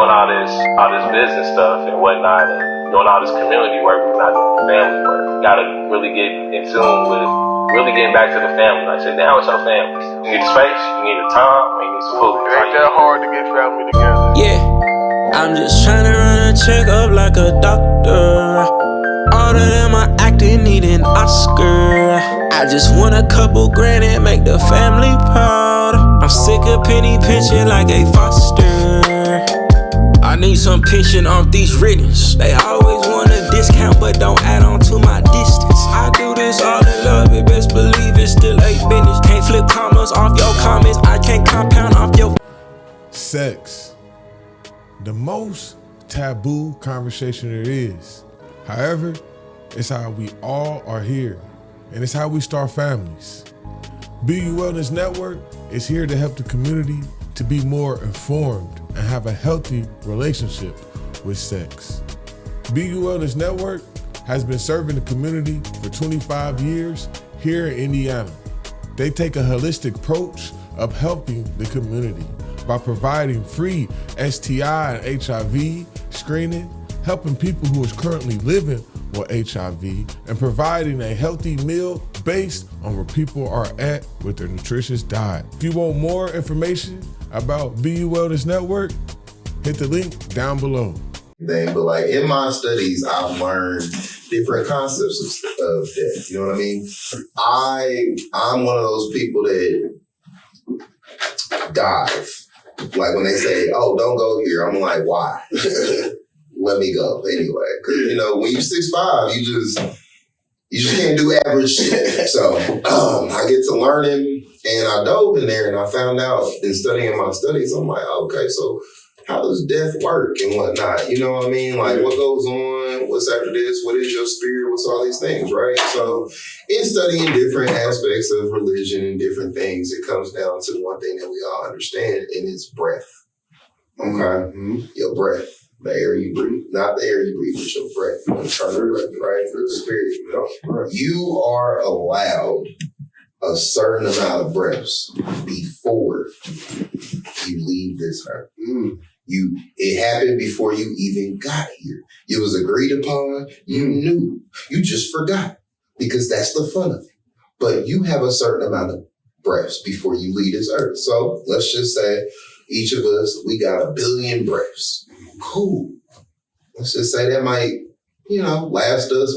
doing all this business stuff and whatnot, and doing all this community work, we're not doing family work. You gotta really get in tune with really getting back to the family. Like, sit down with your family. You need the space, you need the time, and you need some food. It ain't that hard to get family together. Yeah, I'm just tryna run a checkup like a doctor. All of them are acting, need an Oscar. I just want a couple grand and make the family proud. I'm sick of penny pinching like a foster. I need some pension off these writtens. They always want a discount, but don't add on to my distance. I do this all in love, and best believe it's still a business. Can't flip commas off your comments, I can't compound off your. Sex, the most taboo conversation there is. However, it's how we all are here, and it's how we start families. BU Wellness Network is here to help the community to be more informed and have a healthy relationship with sex. BU Wellness Network has been serving the community for 25 years here in Indiana. They take a holistic approach of helping the community by providing free STI and HIV screening, helping people who is currently living with HIV, and providing a healthy meal based on where people are at with their nutritious diet. If you want more information about BU Wellness Network, hit the link down below. But like in my studies, I've learned different concepts of death. You know what I mean? I'm one of those people that dive. Like when they say, "Oh, don't go here," I'm like, "Why?" Let me go anyway. Because you know, when you're 6'5", you just can't do average shit. So I get to learning, and I dove in there, and I found out in studying my studies, I'm like, okay, so how does death work and whatnot? You know what I mean? Like, what goes on? What's after this? What is your spirit? What's all these things, right? So in studying different aspects of religion and different things, it comes down to one thing that we all understand, and it's breath. Okay? Mm-hmm. Your breath. The air you breathe. Not the air you breathe, but your breath. Right? For the spirit. You are allowed a certain amount of breaths before you leave this earth. It happened before you even got here. It was agreed upon. You knew. You just forgot, because that's the fun of it. But you have a certain amount of breaths before you leave this earth. So let's just say each of us, we got 1 billion breaths. Cool. Let's just say that might, last us,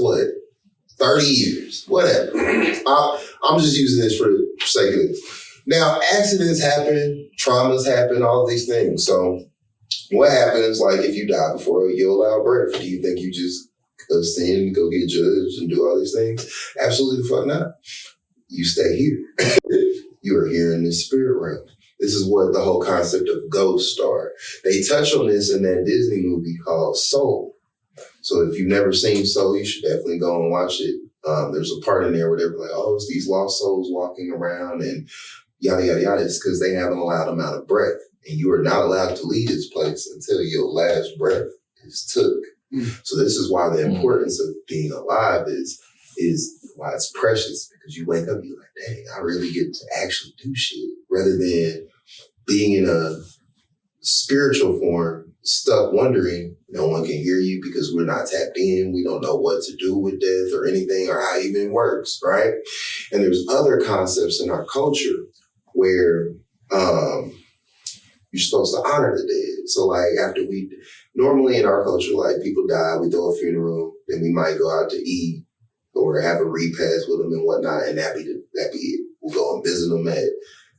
30 years, whatever. I'm just using this for the sake of this. Now, accidents happen, traumas happen, all these things. So what happens, like, if you die before you allow breath? Do you think you just ascend, go get judged, and do all these things? Absolutely the fuck not. You stay here. You are here in this spirit realm. This is what the whole concept of ghosts are. They touch on this in that Disney movie called Soul. So if you've never seen Soul, you should definitely go and watch it. There's a part in there where they're like, oh, it's these lost souls walking around and yada, yada, yada. It's because they have an allowed amount of breath. And you are not allowed to leave this place until your last breath is took. So this is why the importance of being alive is why it's precious, because you wake up, you're like, dang, I really get to actually do shit, rather than being in a spiritual form, stuck wondering, no one can hear you because we're not tapped in. We don't know what to do with death or anything or how it even works, right? And there's other concepts in our culture where you're supposed to honor the dead. So like normally in our culture, like people die, we throw a funeral, then we might go out to eat or have a repast with them and whatnot, and that be it. We'll go and visit them at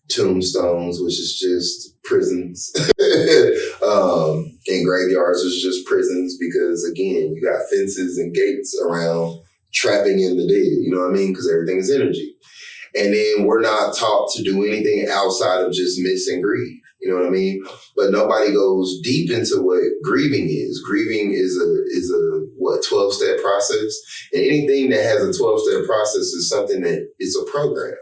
tombstones, which is just prisons. And graveyards is just prisons because, again, you got fences and gates around trapping in the dead, you know what I mean? Because everything is energy. And then we're not taught to do anything outside of just miss and grieve. You know what I mean? But nobody goes deep into what grieving is. Grieving is a 12-step process. And anything that has a 12-step process is something that is a program.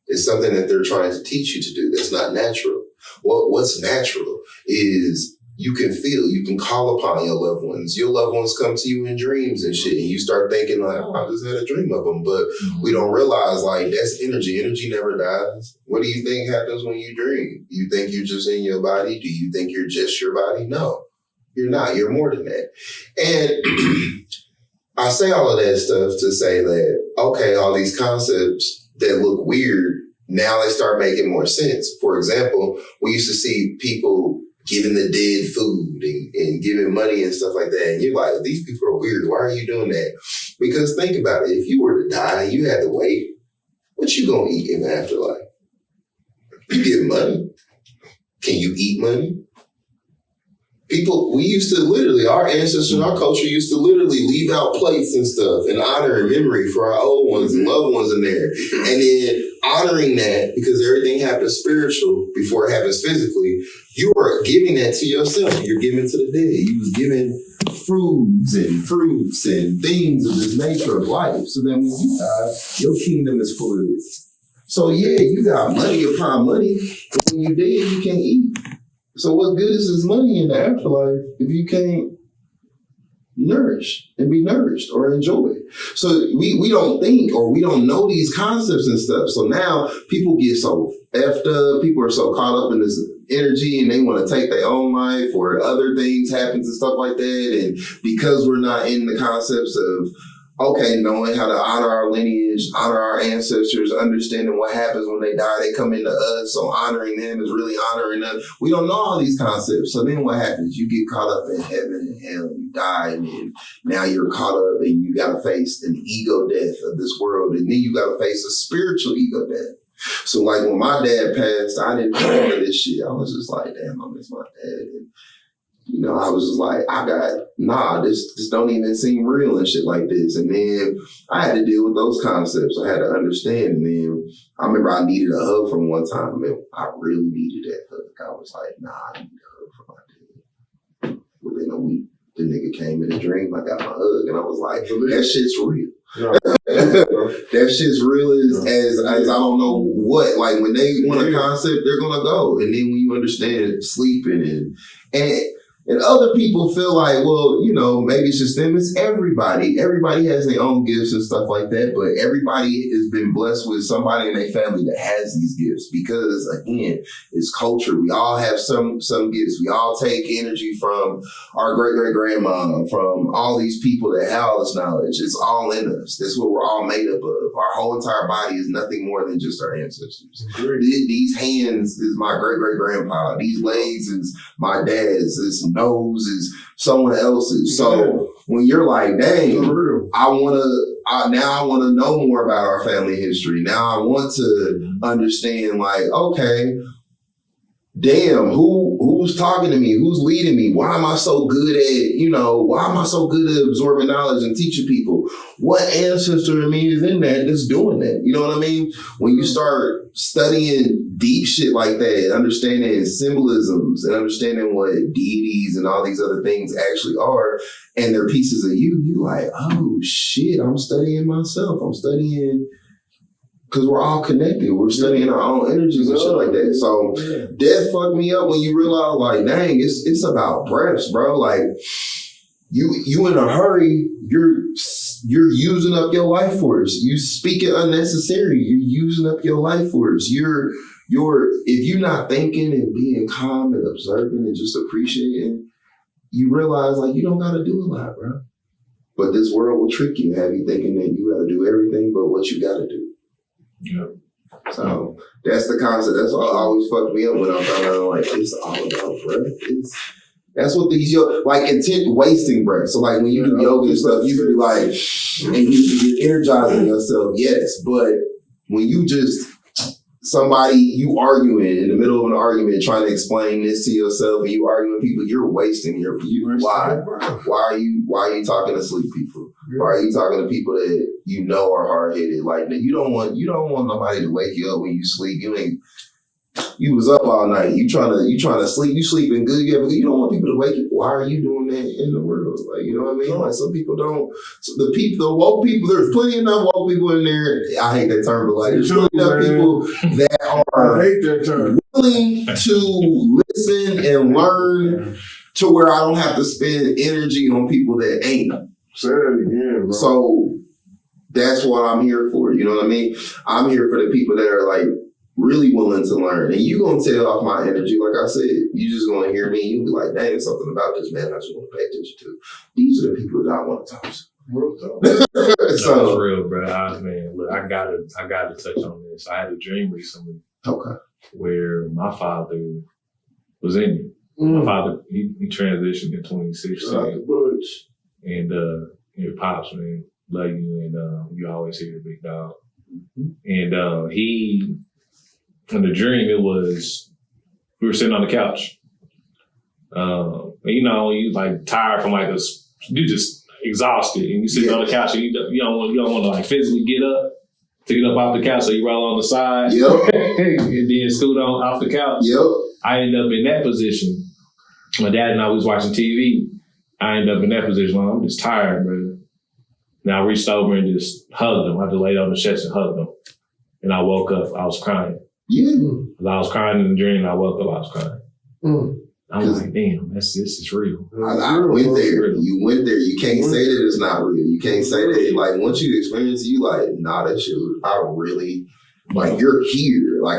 It's something that they're trying to teach you to do that's not natural. What's natural is you can feel, you can call upon your loved ones. Your loved ones come to you in dreams and shit. And you start thinking like, oh, I just had a dream of them. But we don't realize like that's energy. Energy never dies. What do you think happens when you dream? You think you're just in your body? Do you think you're just your body? No. You're not. You're more than that. And I say all of that stuff to say that, okay, all these concepts that look weird, now they start making more sense. For example, we used to see people giving the dead food and giving money and stuff like that. And you're like, these people are weird. Why are you doing that? Because think about it. If you were to die, you had to wait. What you gonna eat in the afterlife? You get money. Can you eat money? People, we used to literally, our ancestors and our culture used to literally leave out plates and stuff and honor and memory for our old ones and loved ones in there. And then honoring that, because everything happens spiritual before it happens physically, you are giving that to yourself. You're giving to the dead. You was giving fruits and things of this nature of life. So then when you die, your kingdom is full of this. So yeah, you got money upon money, but when you dead, you can't eat. So what good is this money in the afterlife if you can't nourish and be nourished or enjoy? So we don't think or we don't know these concepts and stuff. So now people get so effed up. People are so caught up in this energy and they want to take their own life or other things happens and stuff like that. And because we're not in the concepts of, okay, knowing how to honor our lineage, honor our ancestors, understanding what happens when they die, they come into us, so honoring them is really honoring us. We don't know all these concepts. So then what happens? You get caught up in heaven and hell, and you die, and then now you're caught up and you got to face an ego death of this world, and then you got to face a spiritual ego death. So like when my dad passed, I didn't know for this shit. I was just like, damn, I miss my dad. And, you know, I was just like, this don't even seem real and shit like this. And then I had to deal with those concepts. I had to understand. And then I remember I needed a hug from one time. And I really needed that hug. I was like, I need a hug from my dad. Within a week, the nigga came in a dream. I got my hug. And I was like, that shit's real. Yeah. That shit's real as I don't know what. Like when they want a concept, they're going to go. And then when you understand sleeping and other people feel like, well, you know, maybe it's just them. It's everybody. Everybody has their own gifts and stuff like that. But everybody has been blessed with somebody in their family that has these gifts because, again, it's culture. We all have some gifts. We all take energy from our great-great-grandma, from all these people that have all this knowledge. It's all in us. That's what we're all made up of. Our whole entire body is nothing more than just our ancestors. These hands is my great-great-grandpa. These legs is my dad's. This nose is someone else's. So when you're like, dang, I want to know more about our family history. Now I want to understand, like, okay, damn, who's talking to me? Who's leading me? Why am I so good at absorbing knowledge and teaching people? What ancestor in me is in that that's doing that? You know what I mean? When you start studying deep shit like that, understanding symbolisms and understanding what deities and all these other things actually are, and they're pieces of you, you're like, oh shit, I'm studying myself. I'm studying because we're all connected. We're studying our own energies and shit like that. So death fucked me up when you realize, like, dang, it's about breaths, bro. Like, you in a hurry, you're using up your life force. You speak it unnecessary. You're using up your life force. If you're not thinking and being calm and observing and just appreciating, you realize, like, you don't got to do a lot, bro. But this world will trick you, have you thinking that you got to do everything but what you got to do. Yeah. So that's the concept. That's what always fucked me up when I found out, like, it's all about breath. That's what these intent wasting breath. So like when you do yoga and stuff, you can be like, and you're energizing yourself, yes. But when you just you arguing in the middle of an argument, trying to explain this to yourself, and you arguing with people, you're wasting why? Why are you talking to sleep people? Why are you talking to people that you know are hard headed? Like, you don't want nobody to wake you up when you sleep. You was up all night. You trying to sleep. You sleeping good. You don't want people to wake you. Why are you doing that in the world? Like, you know what I mean? Like, some people don't. So the woke people. There's plenty enough woke people in there. I hate that term, but like, there's plenty enough people that are willing to listen and learn to where I don't have to spend energy on people that ain't. Say that again, bro. So that's what I'm here for. You know what I mean? I'm here for the people that are like really willing to learn. And you gonna tell off my energy, like I said. You just gonna hear me, you'll be like, dang, something about this man I just want to pay attention to. These are the people that I want to talk to. So that's real, bro. Man, look, I gotta touch on this. I had a dream recently. Okay. Where my father was in it. My father, he transitioned in 2016. And Pops, man, love you, and you always here, big dog. And he, in the dream, it was, we were sitting on the couch. And, you know, you like tired from like you just exhausted, and you sitting on the couch, and you don't want to like physically get up to get up off the couch, so you roll on the side, and then scoot on off the couch. I ended up in that position. My dad and I was watching TV. I ended up in that position. I'm just tired, brother. And I reached over and just hugged him. I just laid on the chest and hugged him. And I woke up. I was crying. I was crying in the dream. I woke up. I was crying. I was like, damn, this is real. I went there. You went there. You can't say that it's not real. You can't say that. Like, once you experience it, you like, nah, that shit, I really, like, you're here. Like,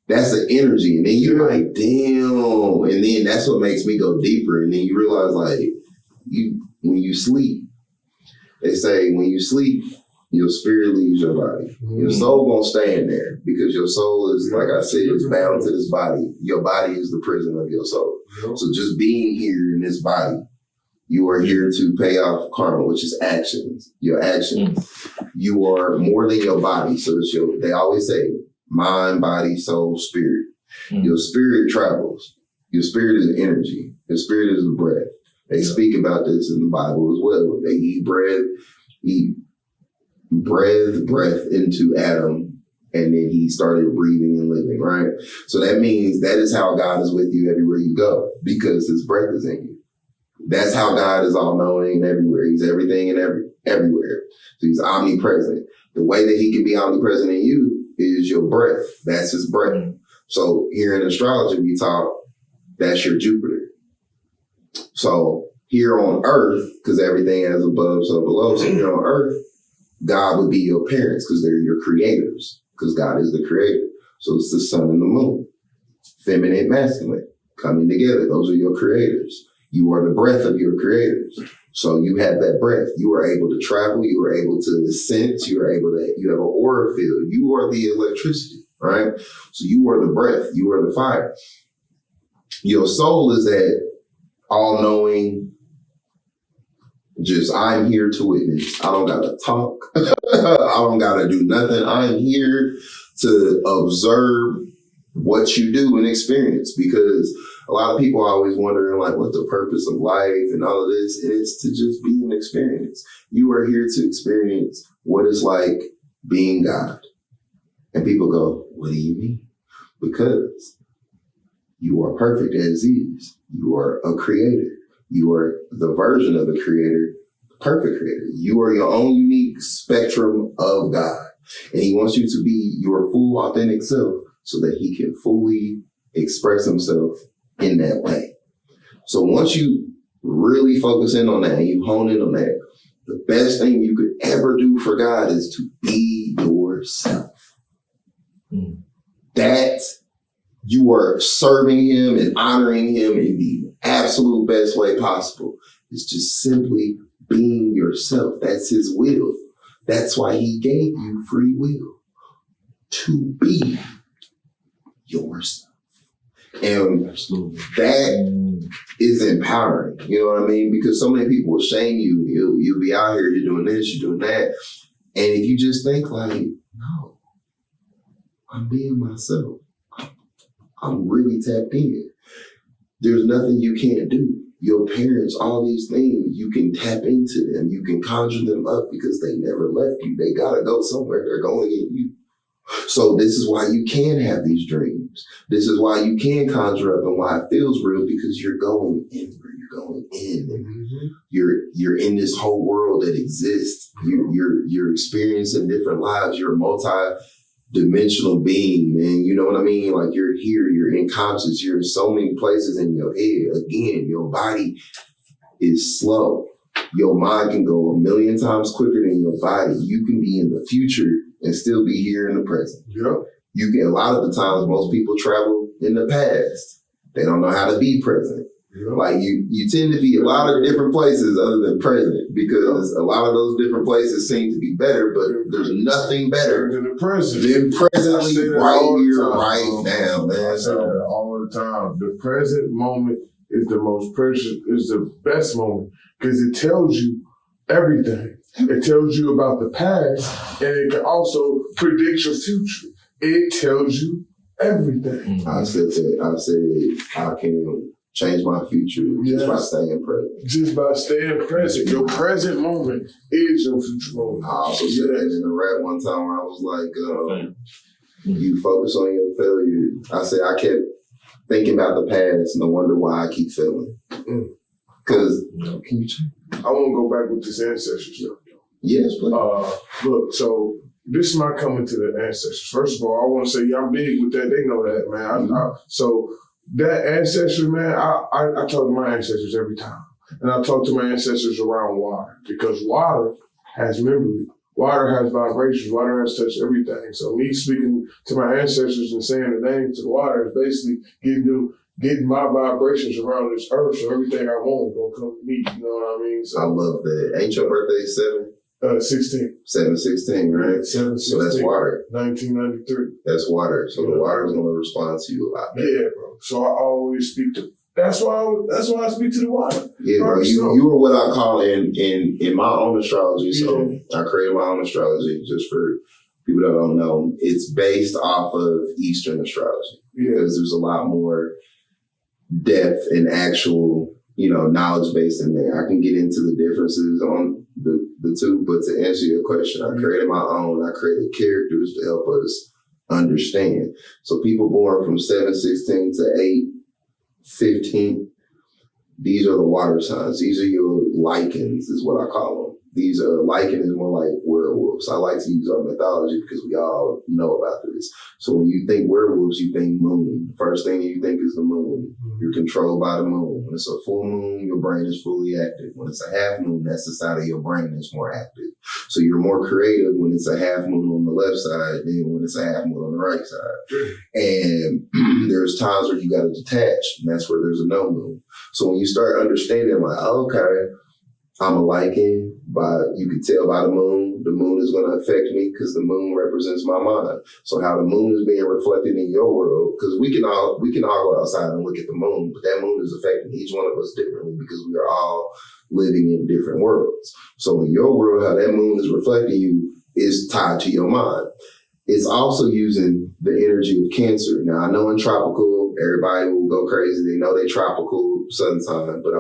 that's the energy. And then you're like, damn. And then that's what makes me go deeper. And then you realize, like, when you sleep, they say when you sleep, your spirit leaves your body. Your soul won't stay in there because your soul is, like I said, it's bound to this body. Your body is the prison of your soul. So just being here in this body, you are here to pay off karma, which is actions. Your actions. You are more than your body. So it's they always say, mind, body, soul, spirit. Your spirit travels. Your spirit is energy. Your spirit is the breath. They speak about this in the Bible as well. They eat breath into Adam, and then he started breathing and living, right? So that means that is how God is with you everywhere you go, because his breath is in you. That's how God is all-knowing and everywhere. He's everything and everywhere. So he's omnipresent. The way that he can be omnipresent in you is your breath. That's his breath. So here in astrology, we talk, that's your Jupiter. So here on earth, because everything has above, so below, so here on earth, God would be your parents because they're your creators, because God is the creator. So it's the sun and the moon, feminine, masculine, coming together. Those are your creators. You are the breath of your creators. So you have that breath. You are able to travel. You are able to sense. You have an aura field. You are the electricity, right? So you are the breath. You are the fire. Your soul is that all-knowing, just, I'm here to witness. I don't got to talk. I don't got to do nothing. I'm here to observe what you do and experience, because a lot of people are always wondering, like, what the purpose of life and all of this. And it's to just be an experience. You are here to experience what it's like being God. And people go, what do you mean? Because you are perfect as is. You are a creator. You are the version of the creator, perfect creator. You are your own unique spectrum of God. And he wants you to be your full, authentic self so that he can fully express himself in that way. So once you really focus in on that and you hone in on that, the best thing you could ever do for God is to be yourself. That you are serving him and honoring him in the absolute best way possible. It's just simply being yourself. That's his will. That's why he gave you free will to be yourself. And that is empowering. You know what I mean? Because so many people will shame you. You'll be out here, you're doing this, you're doing that. And if you just think like, no, I'm being myself. I'm really tapped in. There's nothing you can't do. Your parents, all these things, you can tap into them. You can conjure them up because they never left you. They gotta go somewhere. They're going in you. So this is why you can have these dreams. This is why you can conjure up and why it feels real, because you're going inward. You're going in. You're in this whole world that exists. You're experiencing different lives. You're a multi-dimensional being, man. You know what I mean? Like, you're here, you're in conscious, you're in so many places in your head. Again, your body is slow. Your mind can go 1,000,000 times quicker than your body. You can be in the future and still be here in the present. A lot of the times most people travel in the past. They don't know how to be present. Yeah. Like you tend to be a lot of different places other than present because a lot of those different places seem to be better, but there's nothing better than the present. Than presently right here, right now, man. I say that all the time. The present moment is the most precious, is the best moment because it tells you everything. It tells you about the past and it can also predict your future. It tells you everything. I said I can change my future just by staying present. Just by staying present. Your present moment is your future moment. I also said that in a rap one time where I was like, you focus on your failure. I said I kept thinking about the past, no wonder why I keep failing. Because can you change? I want to go back with this ancestors stuff. Yes, please. Look, so this is my coming to the ancestors. First of all, I want to say, I'm big with that. They know that, man. So that ancestors, man, I talk to my ancestors every time. And I talk to my ancestors around water because water has memory. Water has vibrations. Water has touched everything. So me speaking to my ancestors and saying the names to the water is basically getting my vibrations around this earth so everything I want is going to come to me. You know what I mean? So I love that. Ain't your birthday 16. 7/16, right? 7/16. So that's water. 1993. That's water. So the water is going to respond to you a lot better. Yeah, bro. So I always speak to. That's why I speak to the water. Yeah, bro. You were what I call in my own astrology. So I created my own astrology just for people that don't know. It's based off of Eastern astrology because there's a lot more depth and actual, knowledge base in there. I can get into the differences on the two, but to answer your question, I created my own. I created characters to help us understand. So people born from 7/16 to 8/15, these are the water signs. These are your lichens, is what I call them. These are lichen is more like werewolves. I like to use our mythology because we all know about this. So when you think werewolves, you think moon. The first thing you think is the moon. You're controlled by the moon. When it's a full moon, your brain is fully active. When it's a half moon, that's the side of your brain that's more active. So you're more creative when it's a half moon on the left side than when it's a half moon on the right side. And there's times where you got to detach, and that's where there's a no moon. So when you start understanding, like, okay, I'm a lichen, you can tell by the moon is going to affect me because the moon represents my mind. So how the moon is being reflected in your world, because we can all go outside and look at the moon, but that moon is affecting each one of us differently because we are all living in different worlds. So in your world, how that moon is reflecting you is tied to your mind. It's also using the energy of Cancer. Now, I know in tropical, everybody will go crazy. They know they tropical sun sign, but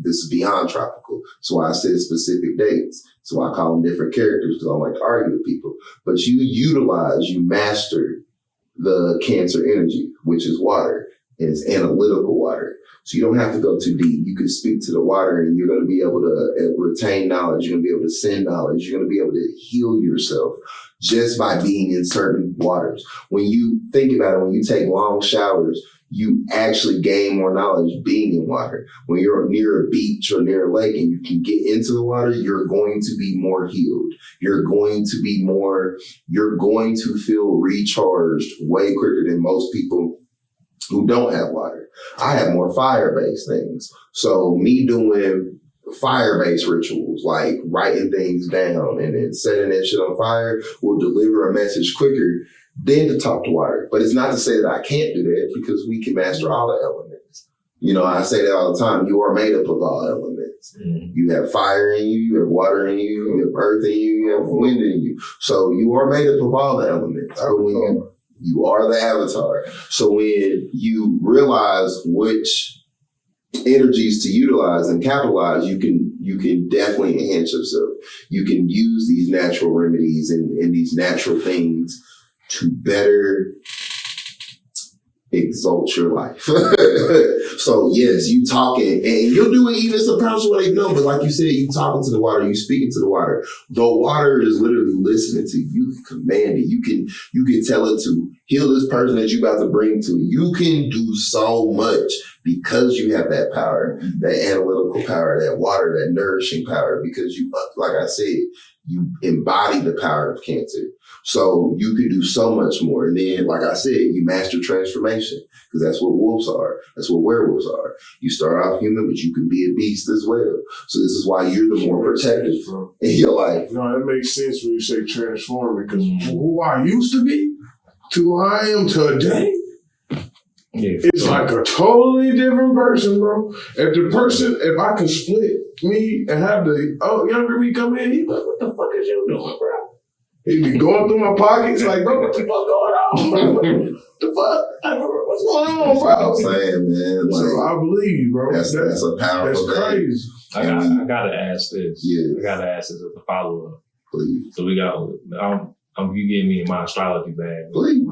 this is beyond tropical. So I said specific dates. So I call them different characters because I don't like to argue with people. But you master the Cancer energy, which is water. And it's analytical water. So you don't have to go too deep. You can speak to the water and you're going to be able to retain knowledge. You're going to be able to send knowledge. You're going to be able to heal yourself just by being in certain waters. When you think about it, when you take long showers, you actually gain more knowledge being in water. When you're near a beach or near a lake and you can get into the water, you're going to be more healed. You're going to feel recharged way quicker than most people who don't have water. I have more fire-based things. So me doing fire-based rituals, like writing things down and then setting that shit on fire will deliver a message quicker than to talk to water. But it's not to say that I can't do that because we can master all the elements. I say that all the time. You are made up of all elements. You have fire in you, you have water in you, you have earth in you, you have wind in you. So you are made up of all the elements. But when you are the avatar. So when you realize which energies to utilize and capitalize, you can definitely enhance yourself. You can use these natural remedies and these natural things to better exalt your life. So yes, you talking, and you'll do it even sometimes when they know, but like you said, you talking to the water, you speaking to the water. The water is literally listening to you. You can command it. You can tell it to heal this person that you about to bring to. You can do so much because you have that power, that analytical power, that water, that nourishing power, because you, like I said, you embody the power of Cancer. So you could do so much more. And then, like I said, you master transformation because that's what wolves are. That's what werewolves are. You start off human, but you can be a beast as well. So this is why you're the more protective in your life. No, that makes sense when you say transforming because who I used to be to who I am today, it's like a totally different person, bro. If I could split me and have the younger me come in, he'd be like, what the fuck is you doing, bro? He'd be going through my pockets like, bro, what the fuck going on, bro? The fuck? What's going on, bro? I'm saying, man. Like, So I believe you, bro. That's a powerful That's crazy. I gotta ask this. Yeah. I gotta ask this as a follow up. Please. So we got. You getting me in my astrology bag. Please.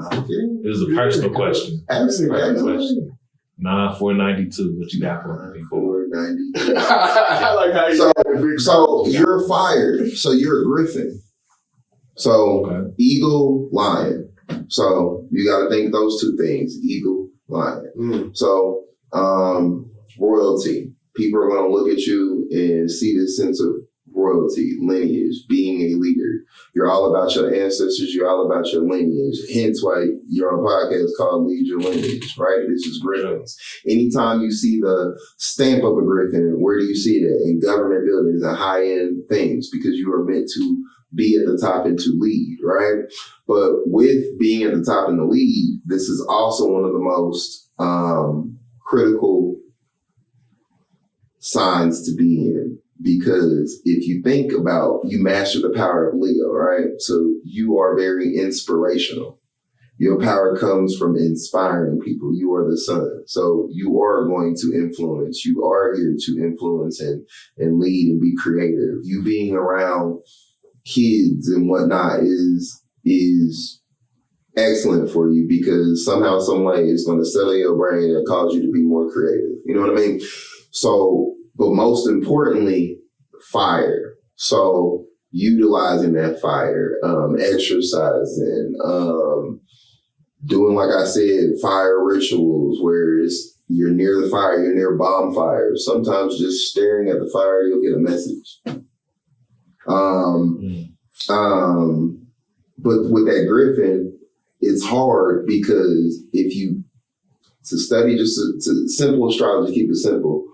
This is a personal question. Absolutely. 9492. What you got for me? 490. I like how you So you're fired. So you're a griffin. So eagle, lion. So you got to think those two things: eagle, lion. So royalty. People are going to look at you and see this sense of royalty, lineage, being a leader. You're all about your ancestors. You're all about your lineage. Hence why you're on a podcast called Lead Your Lineage, right? This is griffins. Anytime you see the stamp of a griffin, where do you see that? In government buildings and high-end things, because you are meant to be at the top and to lead, right? But with being at the top and the lead, this is also one of the most critical signs to be in. Because if you think about, you master the power of Leo, right? So you are very inspirational. Your power comes from inspiring people. You are the sun. So you are going to influence. You are here to influence and lead and be creative. You being around kids and whatnot is excellent for you because somehow, some way it's going to settle your brain and cause you to be more creative. You know what I mean? So, but most importantly, fire. So utilizing that fire, exercising, doing, like I said, fire rituals where you're near the fire, you're near bonfires. Sometimes just staring at the fire, you'll get a message. But with that griffin, it's hard because to study just to simple astrology, keep it simple.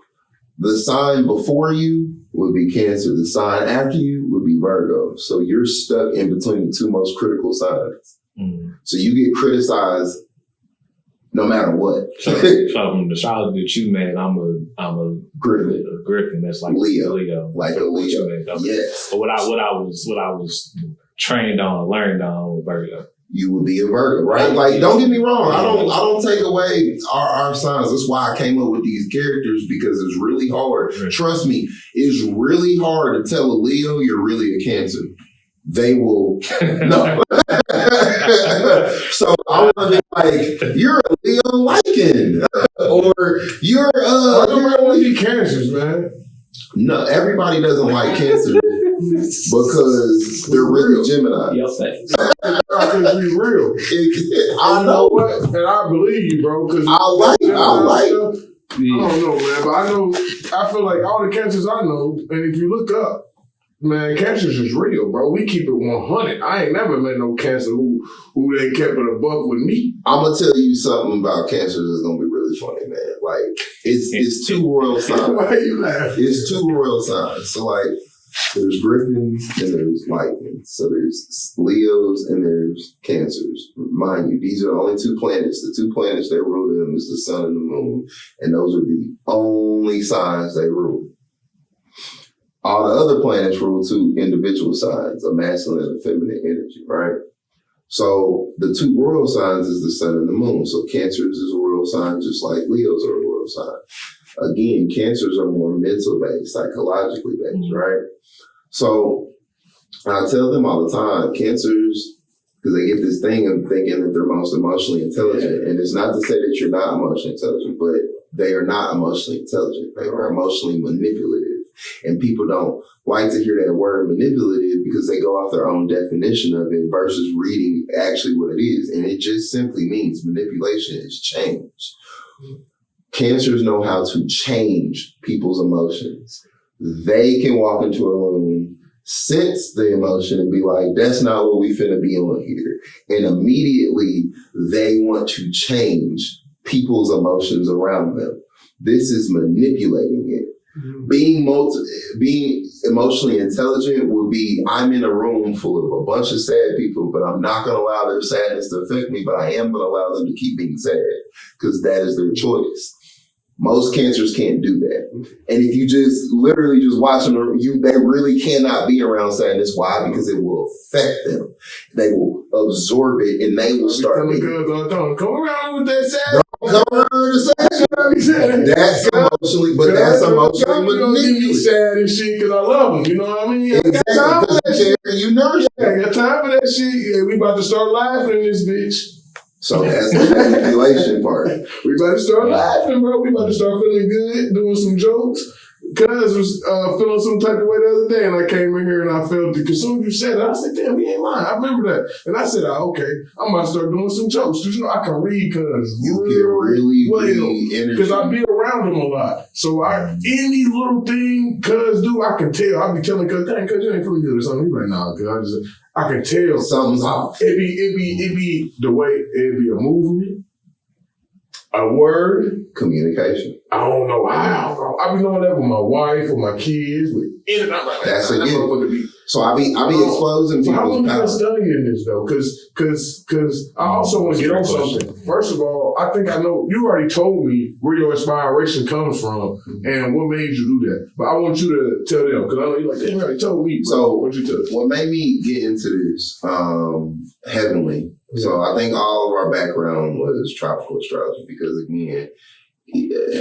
The sign before you would be Cancer. The sign after you would be Virgo. So you're stuck in between the two most critical signs. So you get criticized no matter what. So from the astrology that you made, I'm a Griffin. A Griffin. That's like Leo. Like a Leo. Yes. But what I was trained on, learned on with Virgo. You would be a Virgo, right? Like, don't get me wrong. I don't take away our signs. That's why I came up with these characters, because it's really hard. Right. Trust me, it's really hard to tell a Leo you're really a Cancer. They will no. So I want to be like, you're a Leo liking, or you're I don't want to be Cancers, man. No, everybody doesn't like Cancer because they're really Gemini. Because we real. I know what, and I believe you, bro. Because I like. I don't know, man, but I feel like all the Cancers I know, and if you look up, man, Cancers is real, bro. We keep it 100. I ain't never met no Cancer who ain't kept it a buck with me. I'm gonna tell you something about Cancers that's gonna be really funny, man. Like it's two royal signs. Why are you laughing? It's two royal signs. So like, there's Griffins and there's Lightning. So there's Leos and there's Cancers. Mind you, these are the only two planets. The two planets they rule them is the sun and the moon, and those are the only signs they rule. All the other planets rule two individual signs, a masculine and a feminine energy, right? So the two royal signs is the sun and the moon. So Cancers is a royal sign, just like Leos are a royal sign. Again, Cancers are more mental based, psychologically based, right? So I tell them all the time, Cancers, because they get this thing of thinking that they're most emotionally intelligent. Yeah. And it's not to say that you're not emotionally intelligent, but they are not emotionally intelligent. They are emotionally manipulative. And people don't like to hear that word manipulative because they go off their own definition of it versus reading actually what it is. And it just simply means manipulation is change. Cancers know how to change people's emotions. They can walk into a room sense the emotion and be like, that's not what we finna be on here. And immediately they want to change people's emotions around them. This is manipulating it. Mm-hmm. Being emotionally intelligent would be, I'm in a room full of a bunch of sad people, but I'm not going to allow their sadness to affect me, but I am going to allow them to keep being sad because that is their choice. Most cancers can't do that. And if you just literally just watch them, they really cannot be around sadness. Why? Because it will affect them. They will absorb it and they will start being. Come around with that sadness. Come around with the sadness. That's emotionally manipulative. Sad and shit because I love them. You know what I mean? Exactly. I got time for that shit. You nourish it. I got time for that shit. Yeah, we about to start laughing in this bitch. So that's the manipulation part. We about to start laughing, bro. We about to start feeling good, doing some jokes. Cuz was feeling some type of way the other day, and I came in here and I felt it. Because soon as you said it, I said, damn, he ain't lying. I remember that. And I said, okay, I'm about to start doing some jokes. Because, I can read, cuz. You get really energy. Because I be around him a lot. So any little thing cuz do, I can tell. I be telling cuz, dang, cuz you ain't feeling good or something. He's like, nah, cuz I can tell. Something's off. It be the way, it be a movement, a word. Communication. I don't know how, bro. I be knowing that with my wife, with my kids, with anything. I'm like, that's it. So I be exposing people. How long you been studying this though? Cause I also want to get on something. First of all, I think I know you already told me where your inspiration comes from and what made you do that. But I want you to tell them because I know you're like, they already told me. So what you tell them? What made me get into this heavenly? Yeah. So I think all of our background was tropical astrology because again,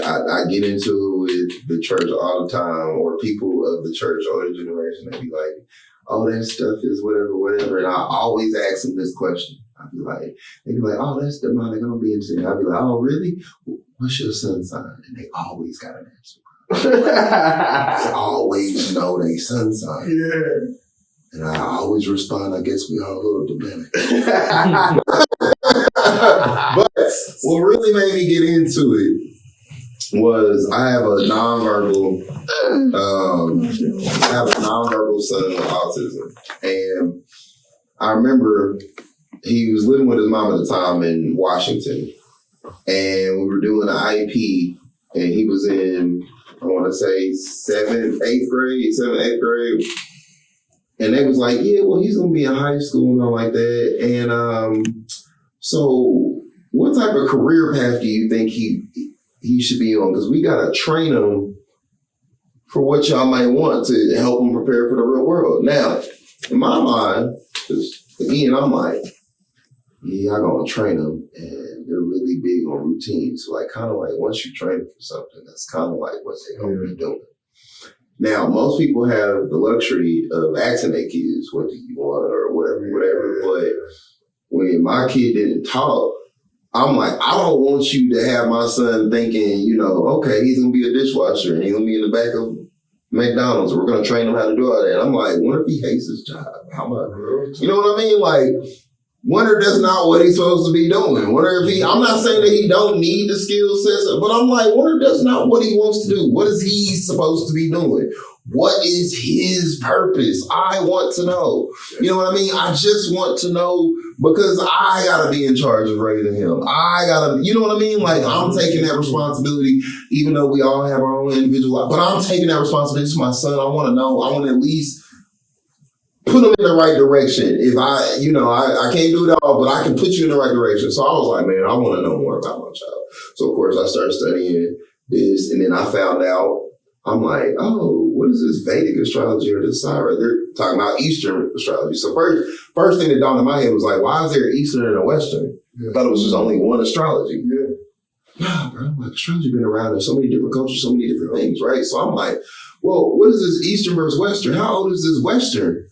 I get into it with the church all the time, or people of the church, older generation, they be like, oh, that stuff is whatever. And I always ask them this question. They be like, oh, that's demonic. I don't be into it. I'd be like, oh, really? What's your sun sign? And they always got an answer. They always know their sun sign. Yeah. And I always respond, I guess we all a little demonic. But what really made me get into it was I have a nonverbal son with autism. And I remember he was living with his mom at the time in Washington. And we were doing an IEP and he was in, I want to say 7th, 8th grade. And they was like, yeah, well, he's going to be in high school and all like that. And so what type of career path do you think he should be on? Because we got to train him for what y'all might want to help him prepare for the real world. Now, in my mind, again, I'm like, yeah, I'm going to train them, and they're really big on routines. So, like, kind of like once you train them for something, that's kind of like what they're going to be doing. Now, most people have the luxury of asking their kids, what do you want, or whatever. But when my kid didn't talk, I'm like, I don't want you to have my son thinking, okay, he's going to be a dishwasher, and he's going to be in the back of McDonald's. We're going to train him how to do all that. I'm like, what if he hates his job? How about, you know what I mean? Like, wonder if that's not what he's supposed to be doing. Wonder if I'm not saying that he don't need the skill sets, but I'm like, wonder if that's not what he wants to do. What is he supposed to be doing? What is his purpose? I want to know. You know what I mean? I just want to know because I got to be in charge of raising him. You know what I mean? Like, I'm taking that responsibility, even though we all have our own individual life, but I'm taking that responsibility to my son. I want to know. I want to at least put him in the right direction. If I can't do it all, but I can put you in the right direction. So I was like, man, I want to know more about my child. So of course I started studying this, and then I found out, I'm like, oh, what is this Vedic astrology or this Sira? They're talking about Eastern astrology. So first thing that dawned in my head was like, why is there Eastern and a Western? Yeah. I thought it was just only one astrology. Yeah. Nah, bro, like astrology been around in so many different cultures, so many different things, right? So I'm like, well, what is this Eastern versus Western? How old is this Western?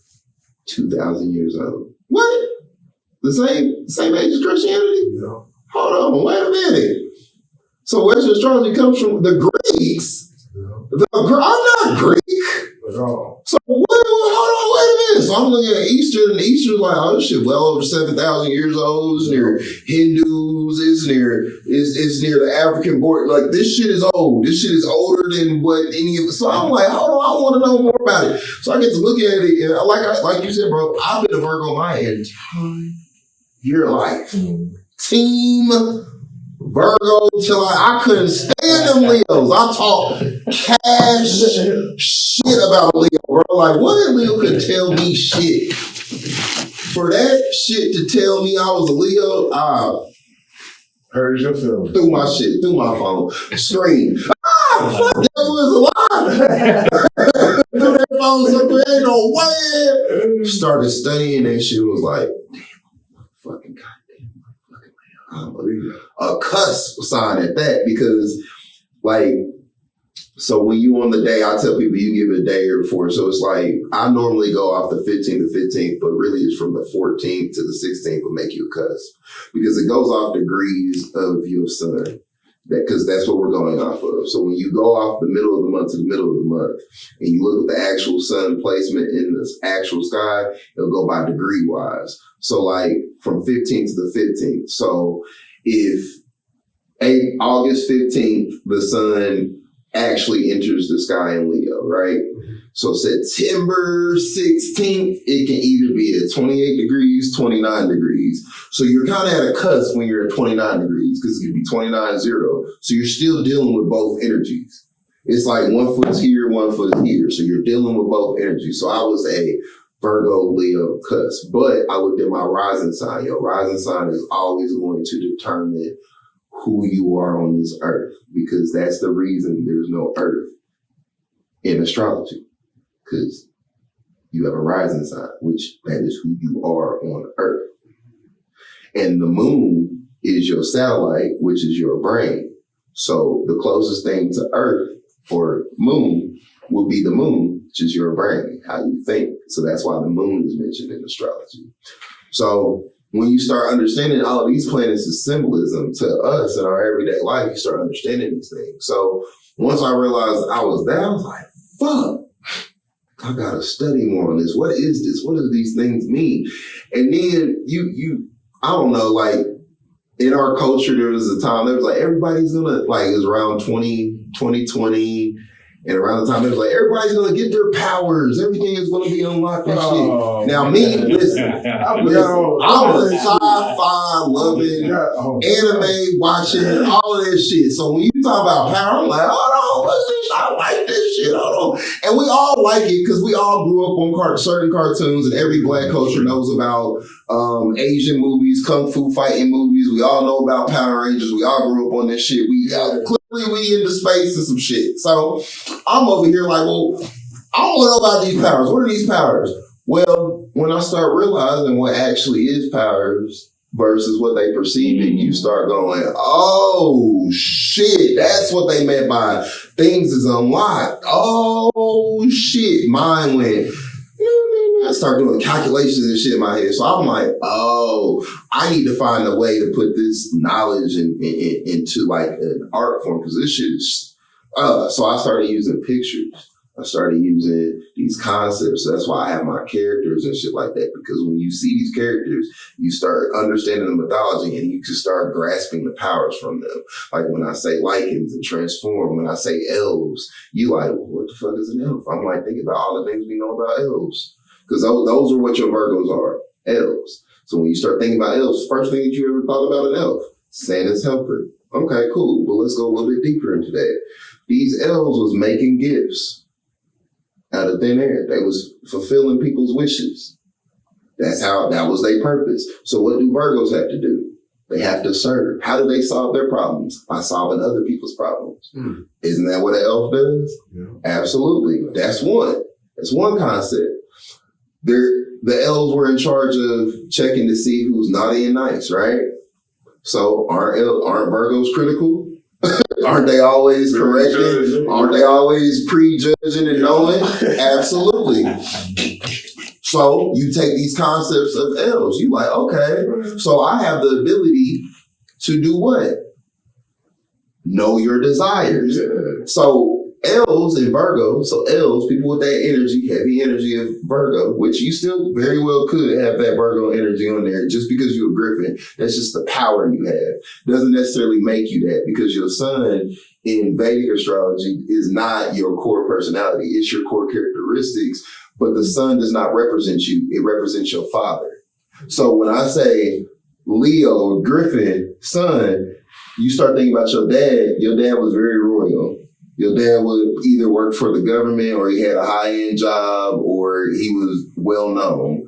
2,000 years old. What? The same age as Christianity? Yeah. Hold on, wait a minute. So Western astrology comes from the Greeks. Yeah. I'm not Greek. At all. So hold on, wait a minute. So I'm looking at Easter, and Easter's like, oh, this shit well over 7,000 years old. It's near Hindus. It's near the African border. Like, this shit is old. This shit is older than what any of it. So I'm like, hold on, I want to know more about it. So I get to look at it, and like you said, bro, I've been a Virgo my entire life. Team Virgo till I couldn't stand them Leos. I talk cash shit about a Leo, bro. Like, what Leo could tell me shit? For that shit to tell me I was a Leo, hurt your feelings. Through my shit, through my phone, scream. Fuck, that was a lie. Through that phone, something ain't no way. Started studying that shit, was like, damn, fucking goddamn. A cuss sign at that, because like, so when you on the day, I tell people you give it a day or before. So it's like, I normally go off the 15th to 15th, but really it's from the 14th to the 16th will make you a cuss, because it goes off degrees of your sun. Because that's what we're going off of. So when you go off the middle of the month to the middle of the month, and you look at the actual sun placement in the actual sky, it'll go by degree wise. So like from 15th to the 15th. So if August 15th, the sun actually enters the sky in Leo, right? So September 16th, it can either be at 28 degrees, 29 degrees. So you're kind of at a cusp when you're at 29 degrees, because it could be 29-0. So you're still dealing with both energies. It's like 1 foot's here, 1 foot is here. So you're dealing with both energies. So I was a Virgo Leo cusp, but I looked at my rising sign. Your rising sign is always going to determine who you are on this earth, because that's the reason there's no earth in astrology, because you have a rising sign, which that is who you are on earth. And the moon is your satellite, which is your brain. So the closest thing to earth or moon will be the moon, which is your brain, how you think. So that's why the moon is mentioned in astrology. So when you start understanding all of these planets as symbolism to us in our everyday life, you start understanding these things. So once I realized I was there, I was like, fuck, I gotta study more on this. What is this? What do these things mean? And then I don't know, like in our culture, there was a time there was like, everybody's gonna, like it was around 2020, and around the time it was like, everybody's gonna get their powers. Everything is gonna be unlocked and shit. Now me, listen, I'm a sci-fi loving, anime watching, all of that shit. So when you talk about power, I'm like, hold on, what's this? I like this shit, hold on. And we all like it because we all grew up on certain cartoons, and every black culture knows about Asian movies, kung fu fighting movies. We all know about Power Rangers. We all grew up on this shit. We into space and some shit. So I'm over here like, well, I don't know about these powers. What are these powers? Well, when I start realizing what actually is powers versus what they perceive it, you start going, oh shit, that's what they meant by things is unlocked. Oh shit, mine went. I start doing calculations and shit in my head. So I'm like, oh, I need to find a way to put this knowledge into like an art form, because this shit is, so I started using pictures. I started using these concepts. So that's why I have my characters and shit like that, because when you see these characters, you start understanding the mythology and you can start grasping the powers from them. Like when I say lichens and transform, when I say elves, you like, well, what the fuck is an elf? I'm like, think about all the things we know about elves. Because those are what your Virgos are, elves. So when you start thinking about elves, first thing that you ever thought about an elf, Santa's helper. Okay, cool. But let's go a little bit deeper into that. These elves was making gifts out of thin air. They was fulfilling people's wishes. That was their purpose. So what do Virgos have to do? They have to serve. How do they solve their problems? By solving other people's problems. Isn't that what an elf does? Yeah. Absolutely. That's one concept. The elves were in charge of checking to see who's naughty and nice, right? So aren't Virgos critical? Aren't they always correcting? Aren't they always prejudging and knowing? Absolutely. So you take these concepts of elves, you like, okay, so I have the ability to do what? Know your desires. Yeah. So L's in Virgo, so L's, people with that energy, heavy energy of Virgo, which you still very well could have that Virgo energy on there. Just because you're a Griffin, that's just the power you have. Doesn't necessarily make you that, because your sun in Vedic astrology is not your core personality. It's your core characteristics, but the sun does not represent you. It represents your father. So when I say Leo or Griffin sun, you start thinking about your dad. Your dad was very royal. Your dad would either work for the government, or he had a high-end job, or he was well-known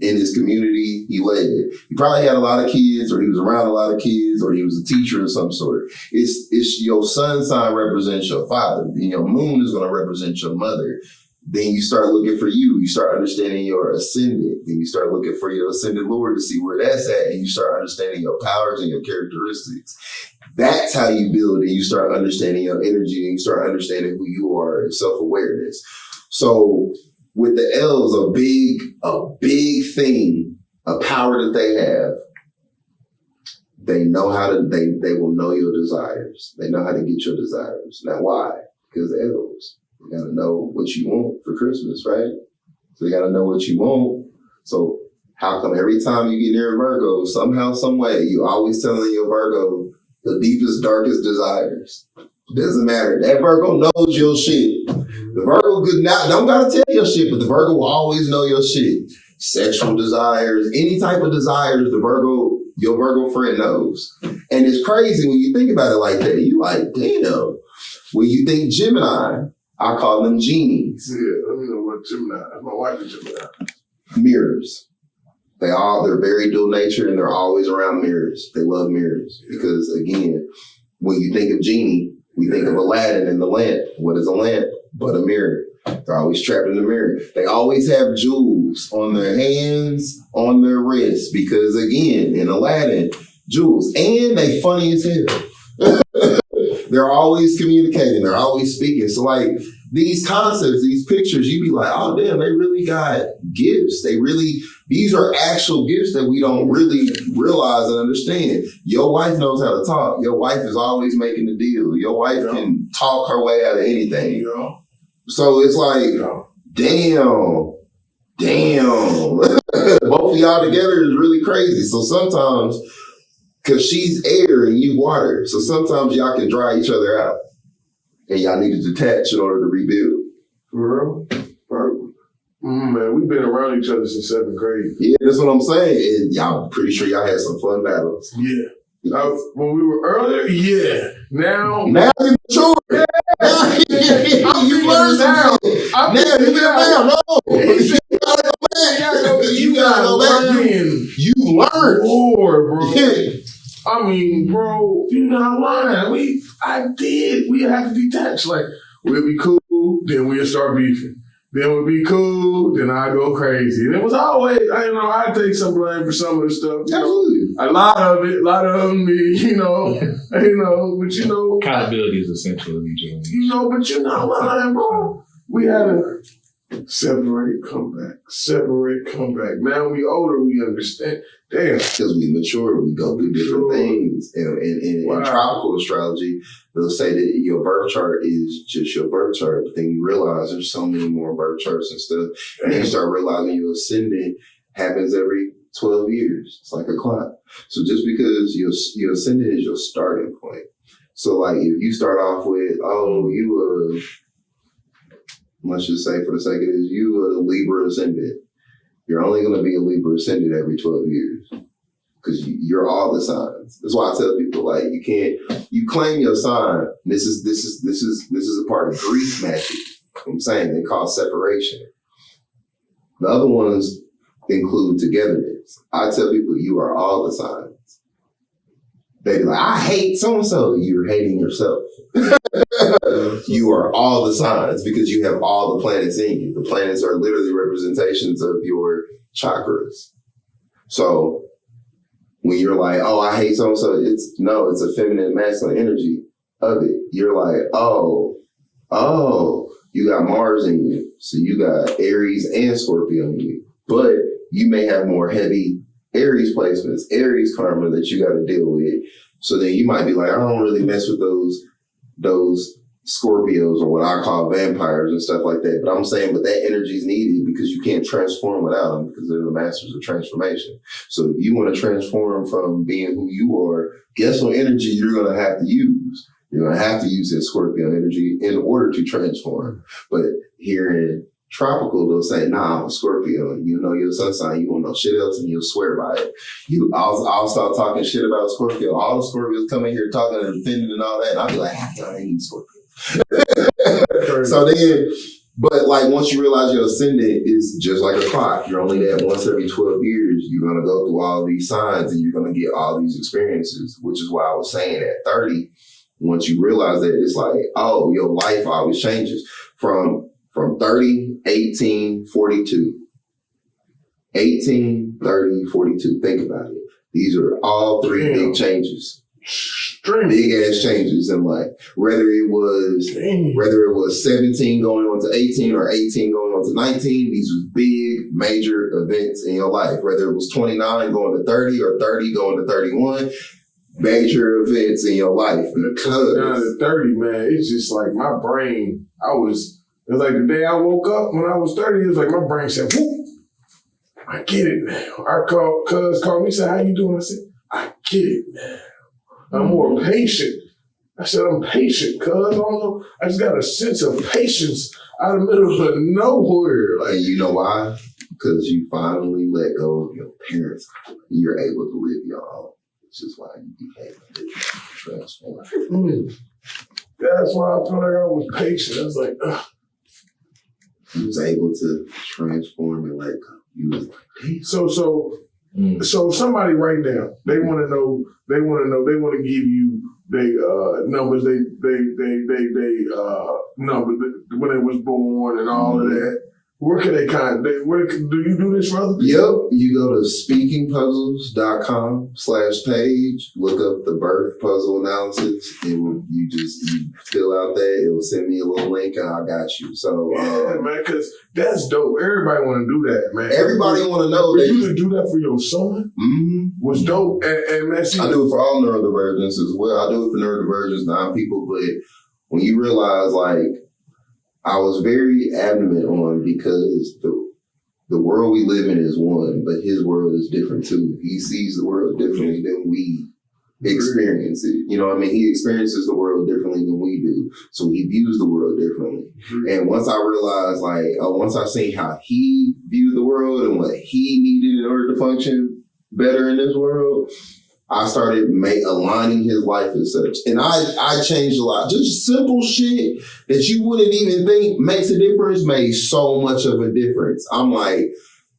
in his community he led. He probably had a lot of kids, or he was around a lot of kids, or he was a teacher of some sort. It's your sun sign represents your father, and your moon is going to represent your mother. Then you start looking for you. You start understanding your ascendant. Then you start looking for your ascendant Lord to see where that's at, and you start understanding your powers and your characteristics. That's how you build, and you start understanding your energy, and you start understanding who you are, and self-awareness. So with the L's, a big thing, a power that they have, they know how to, they will know your desires. They know how to get your desires. Now why? Because the L's. You gotta know what you want for Christmas, right? So you gotta know what you want. So how come every time you get near a Virgo, somehow, some way, you always telling your Virgo the deepest, darkest desires? Doesn't matter. That Virgo knows your shit. The Virgo don't gotta tell your shit, but the Virgo will always know your shit. Sexual desires, any type of desires, your Virgo friend knows. And it's crazy when you think about it like that. You like, damn. When you think Gemini, I call them genies. Yeah, let me know what Gemini. My wife is Gemini. Mirrors. They're very dual nature, and they're always around mirrors. They love mirrors because, again, when you think of genie, we think of Aladdin and the lamp. What is a lamp but a mirror? They're always trapped in the mirror. They always have jewels on their hands, on their wrists, because, again, in Aladdin, jewels. And they funny as hell. They're always communicating. They're always speaking. So, like, these concepts, these pictures, you be like, oh, damn, they really got gifts. These are actual gifts that we don't really realize and understand. Your wife knows how to talk. Your wife is always making the deal. Your wife can talk her way out of anything. So it's like, damn. Both of y'all together is really crazy. So sometimes, because she's air and you water, so sometimes y'all can dry each other out. And y'all need to detach in order to rebuild. For real? Man, we've been around each other since 7th grade. Yeah, that's what I'm saying. And y'all, pretty sure y'all had some fun battles. Yeah. When we were earlier, yeah. Now you're mature. Yeah. You learned now. Now you get now. No. You gotta go back. You learned more, bro. I mean, bro, you're not lying. We have to detach. Like, we'll be cool, then we'll start beefing. Then we'll be cool, then I go crazy. And it was always, I take some blame for some of the stuff. Absolutely. A lot of me, but accountability is essential in each other. But you're not lying, bro. We had to separate, come back. Now we older, we understand. Damn. Because we mature, we go through different things. And in tropical astrology, they'll say that your birth chart is just your birth chart, but then you realize there's so many more birth charts and stuff. And then you start realizing your ascendant happens every 12 years. It's like a clock. So just because your ascendant is your starting point. So like if you start off with, let's just say for the sake of this, you a Libra ascendant. You're only going to be a Libra ascendant every 12 years because you're all the signs. That's why I tell people, like, you claim your sign. This is a part of Greek magic. I'm saying they call separation. The other ones include togetherness. I tell people you are all the signs. They be like, I hate so-and-so. You're hating yourself. You are all the signs because you have all the planets in you. The planets are literally representations of your chakras. So when you're like, oh, I hate so-and-so, it's a feminine, masculine energy of it. You're like, oh, you got Mars in you. So you got Aries and Scorpio in you. But you may have more heavy Aries placements, Aries karma that you got to deal with. So then you might be like, I don't really mess with those Scorpios or what I call vampires and stuff like that. But I'm saying, but that energy is needed because you can't transform without them because they're the masters of transformation. So if you want to transform from being who you are, guess what energy you're going to have to use? You're going to have to use that Scorpio energy in order to transform. But here in tropical, they'll say, nah, I'm a Scorpio. You know your sun sign, you won't know shit else, and you'll swear by it. I'll start talking shit about Scorpio. All the Scorpios come in here talking and defending and all that, and I'll be like, I ain't Scorpio. So then, but like once you realize your ascendant is just like a clock, you're only that once every 12 years, you're going to go through all these signs and you're going to get all these experiences, which is why I was saying at 30, once you realize that, it's like, oh, your life always changes from 30, 18, 42. 18, 30, 42. Think about it. These are all three big changes. Big ass changes in life. Whether it was 17 going on to 18 or 18 going on to 19, these were big major events in your life. Whether it was 29 going to 30 or 30 going to 31, major events in your life. Because down to 30, man, it's just like my brain, it was like the day I woke up when I was 30, it was like my brain said, whoop, I get it now. Cuz called me, said, how you doing? I said, I get it now. I'm more patient. I said, I'm patient, cuz I don't know. I just got a sense of patience out of the middle of nowhere. And you know why? Because you finally let go of your parents. You're able to live your own. This is why you became a transform. That's why I feel like I was patient. I was like, ugh. You was able to transform and let go. You was like, damn. So somebody right now, they want to give you they numbers, they numbers when they was born and all of that. Where can they do you do this for other people? Yep. You go to speakingpuzzles.com/page, look up the birth puzzle analysis, and you fill out that. It will send me a little link and I got you. So yeah, man, because that's dope. Everybody want to do that, man. Everybody want to know that you can do that for your son. Was dope. And man, I do it for all neurodivergents as well. I do it for neurodivergents, non-people, but when you realize, like, I was very adamant on, because the world we live in is one, but his world is different too. He sees the world differently than we experience it. You know what I mean? He experiences the world differently than we do. So he views the world differently. And once I realized, like, once I seen how he viewed the world and what he needed in order to function better in this world, I started aligning his life as such. And I changed a lot. Just simple shit that you wouldn't even think makes a difference made so much of a difference. I'm like,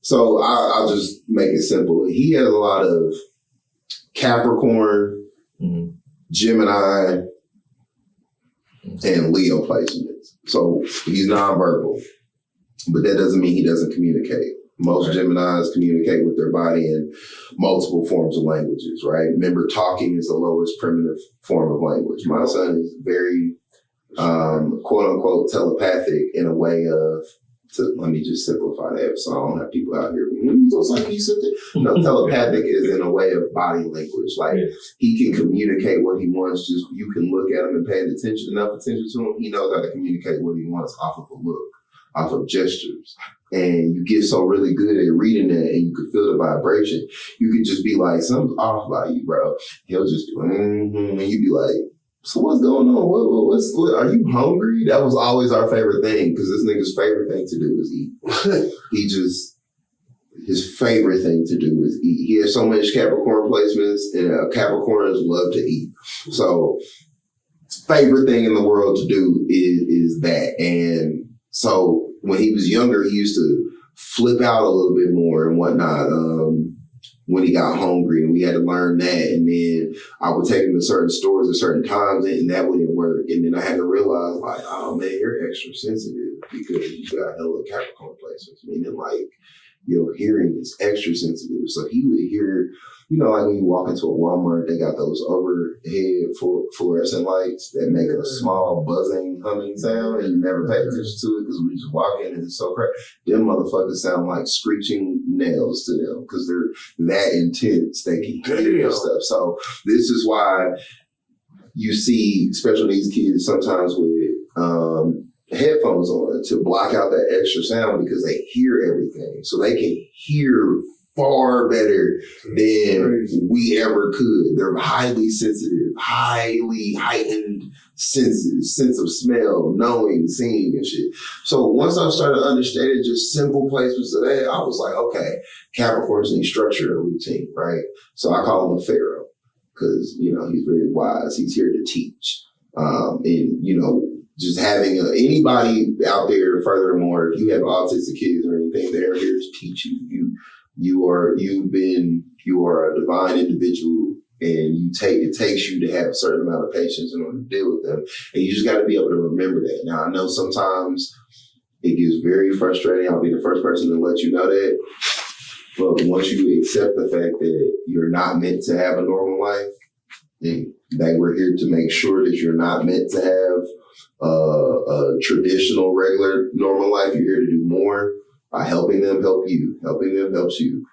so I'll just make it simple. He has a lot of Capricorn, Gemini, and Leo placements. So he's nonverbal, but that doesn't mean he doesn't communicate. Most Geminis communicate with their body in multiple forms of languages, right? Remember, talking is the lowest primitive form of language. My son is very, quote unquote, telepathic in a way of, let me just simplify that so I don't have people out here. No, telepathic is in a way of body language. Like, he can communicate what he wants. Just you can look at him and pay enough attention to him. He knows how to communicate what he wants off of a look, off of gestures. And you get so really good at reading that, and you can feel the vibration. You could just be like, something's off by you, bro. He'll just do, and you'd be like, so what's going on? What, are you hungry? That was always our favorite thing, because this nigga's favorite thing to do is eat. His favorite thing to do is eat. He has so much Capricorn placements, and Capricorns love to eat. So favorite thing in the world to do is that. And so when he was younger, he used to flip out a little bit more and whatnot when he got hungry, and we had to learn that. And then I would take him to certain stores at certain times, and that wouldn't work. And then I had to realize, like, oh man, you're extra sensitive because you got hella Capricorn placements, meaning like your hearing is extra sensitive. So he would hear, you know, like when you walk into a Walmart, they got those overhead fluorescent lights that make a small buzzing, humming sound, and you never pay attention to it because we just walk in and it's so crazy. Them motherfuckers sound like screeching nails to them because they're that intense. They can hear stuff. So this is why you see special needs kids sometimes with headphones on to block out that extra sound because they hear everything. So they can hear far better than we ever could. They're highly sensitive, highly heightened senses, sense of smell, knowing, seeing, and shit. So once I started understanding just simple placements of that, I was like, okay, Capricorns need structure and routine, right? So I call him a pharaoh because, you know, he's very wise. He's here to teach. And, you know, just having anybody out there, furthermore, if you have autistic kids or anything, they're here to teach you. You are a divine individual, and it takes you to have a certain amount of patience in order to deal with them. And you just got to be able to remember that. Now, I know sometimes it gets very frustrating. I'll be the first person to let you know that. But once you accept the fact that you're not meant to have a normal life, that we're here to make sure that you're not meant to have a traditional, regular, normal life. You're here to do more. By helping them help you. Helping them helps you.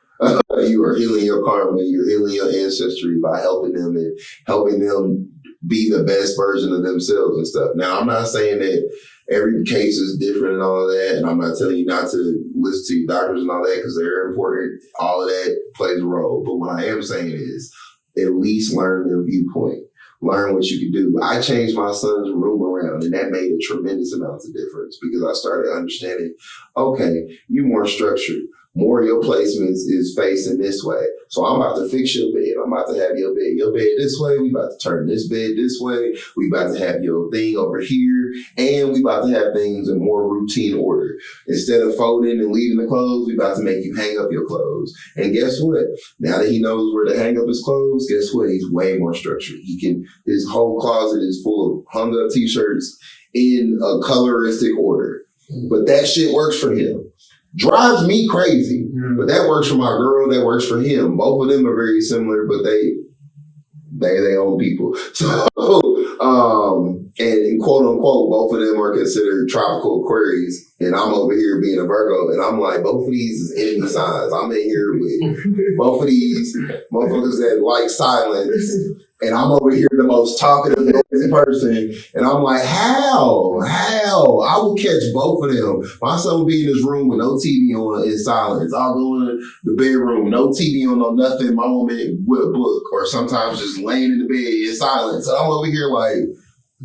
You are healing your karma. You're healing your ancestry by helping them and helping them be the best version of themselves and stuff. Now, I'm not saying that every case is different and all of that, and I'm not telling you not to listen to your doctors and all that because they're important. All of that plays a role. But what I am saying is at least learn their viewpoint. Learn what you can do. I changed my son's room around, and that made a tremendous amount of difference because I started understanding, okay, you're more structured. More of your placements is facing this way. So I'm about to fix your bed. I'm about to have your bed this way. We about to turn this bed this way. We about to have your thing over here. And we about to have things in more routine order. Instead of folding and leaving the clothes, we about to make you hang up your clothes. And guess what? Now that he knows where to hang up his clothes, guess what? He's way more structured. His whole closet is full of hung up t-shirts in a coloristic order. But that shit works for him. Drives me crazy, but that works for my girl. That works for him. Both of them are very similar, but they own people. So, and quote unquote, both of them are considered tropical Aquarius, and I'm over here being a Virgo, and I'm like, both of these is enemy signs. I'm in here with both of these motherfuckers that like silence. And I'm over here the most talkative, noisy person. And I'm like, how? I will catch both of them. My son will be in his room with no TV on in silence. I'll go in the bedroom, no TV on, no nothing, moment with a book. Or sometimes just laying in the bed in silence. And I'm over here like,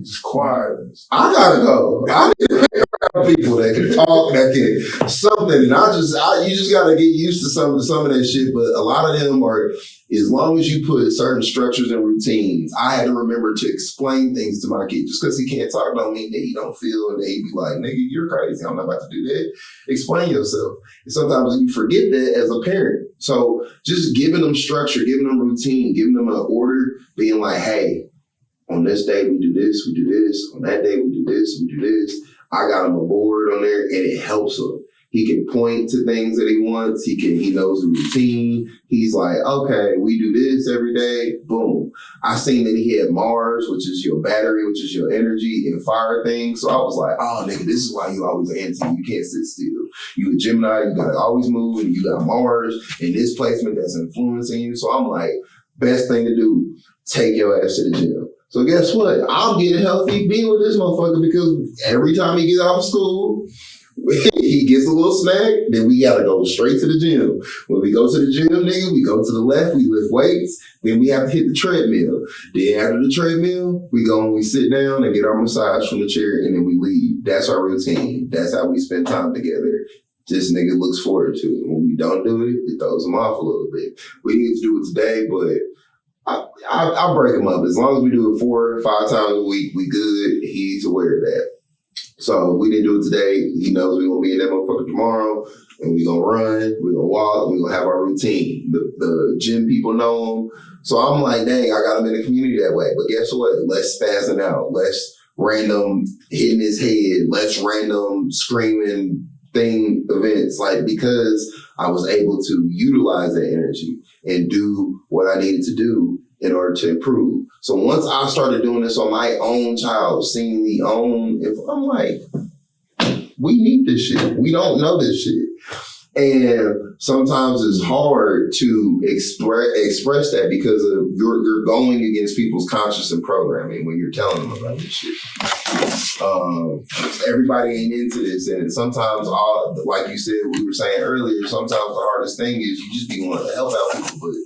just quiet. I gotta go. I need to be around people that can talk, that can something. And you just gotta get used to some of that shit. But a lot of them are, as long as you put certain structures and routines, I had to remember to explain things to my kid. Just because he can't talk don't mean that he don't feel and that he be like, nigga, you're crazy. I'm not about to do that. Explain yourself. And sometimes you forget that as a parent. So just giving them structure, giving them routine, giving them an order, being like, hey, on this day we do this, we do this. On that day we do this, we do this. I got him a board on there and it helps him. He can point to things that he wants. He knows the routine. He's like, okay, we do this every day. Boom. I seen that he had Mars, which is your battery, which is your energy and fire thing. So I was like, oh, nigga, this is why you always anti. You can't sit still. You a Gemini, you gotta always move, and you got Mars in this placement that's influencing you. So I'm like, best thing to do, take your ass to the gym. So guess what? I'm getting healthy being with this motherfucker because every time he gets out of school, he gets a little snack, then we gotta go straight to the gym. When we go to the gym, nigga, we go to the left, we lift weights, then we have to hit the treadmill. Then after the treadmill, we go and we sit down and get our massage from the chair, and then we leave. That's our routine. That's how we spend time together. This nigga looks forward to it. When we don't do it, it throws him off a little bit. We need to do it today, but I'll break him up. As long as we do it 4 or 5 times a week, we good. He's aware of that. So we didn't do it today. He knows we're going to be in that motherfucker tomorrow, and we're going to run, we're going to walk, we're going to have our routine. The gym people know him. So I'm like, dang, I got him in the community that way. But guess what? Less spazzing out, less random hitting his head, less random screaming thing events. Like, because I was able to utilize that energy and do what I needed to do in order to improve. So once I started doing this on my own child, seeing I'm like, we need this shit. We don't know this shit. And sometimes it's hard to express that because of you're going against people's conscious and programming when you're telling them about this shit. Everybody ain't into this, and sometimes, like you said, we were saying earlier, sometimes the hardest thing is you just be wanting to help out people, but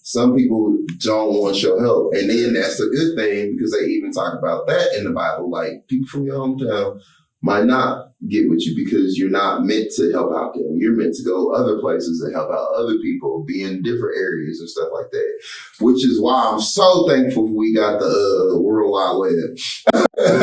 some people don't want your help. And then that's a good thing because they even talk about that in the Bible. Like, people from your hometown might not get with you because you're not meant to help out them. You're meant to go other places and help out other people, be in different areas and stuff like that. Which is why I'm so thankful we got the World Wide Web.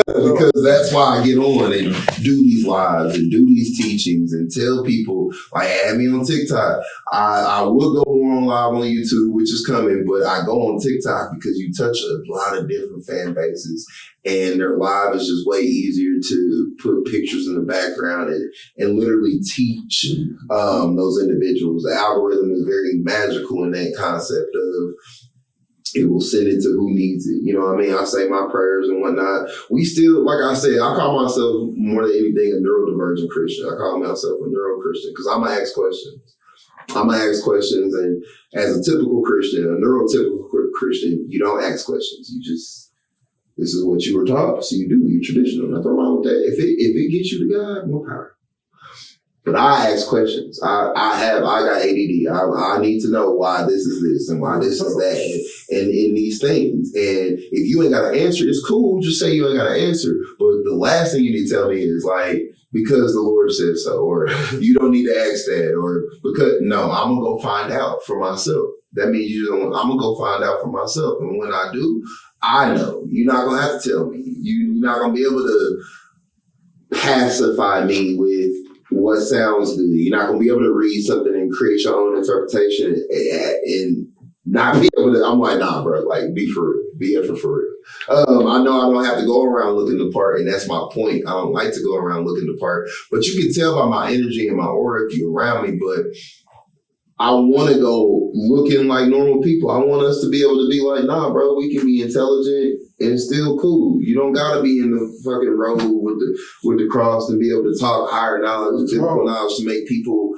Because that's why I get on and do these lives and do these teachings and tell people, like, add me on TikTok. I will go more on live on YouTube, which is coming, but I go on TikTok because you touch a lot of different fan bases and their live is just way easier to put pictures in the background and literally teach those individuals. The algorithm is very magical in that concept of it will send it to who needs it. You know what I mean? I say my prayers and whatnot. We still, like I said, I call myself more than anything a neurodivergent Christian. I call myself a neuro-Christian because I'm going to ask questions. I'm going to ask questions, and as a typical Christian, a neurotypical Christian, you don't ask questions. You just, this is what you were taught, so you do. You're traditional. Nothing wrong with that. If it gets you to God, more power. But I ask questions. I got ADD. I need to know why this is this and why this is that and in these things. And if you ain't got an answer, it's cool. Just say you ain't got an answer. But the last thing you need to tell me is like, because the Lord said so, or you don't need to ask that, or because, no, I'm going to go find out for myself. That means I'm going to go find out for myself. And when I do, I know. You're not going to have to tell me. You're not going to be able to pacify me with what sounds good. You're not going to be able to read something and create your own interpretation and not be able to. I'm like, nah, bro, like, be for real. Be it for real. I know I don't have to go around looking the part, and that's my point. I don't like to go around looking the part, but you can tell by my energy and my aura if you're around me, but I want to go looking like normal people. I want us to be able to be like, nah, bro, we can be intelligent and still cool. You don't got to be in the fucking road with the cross to be able to talk higher knowledge, typical knowledge to make people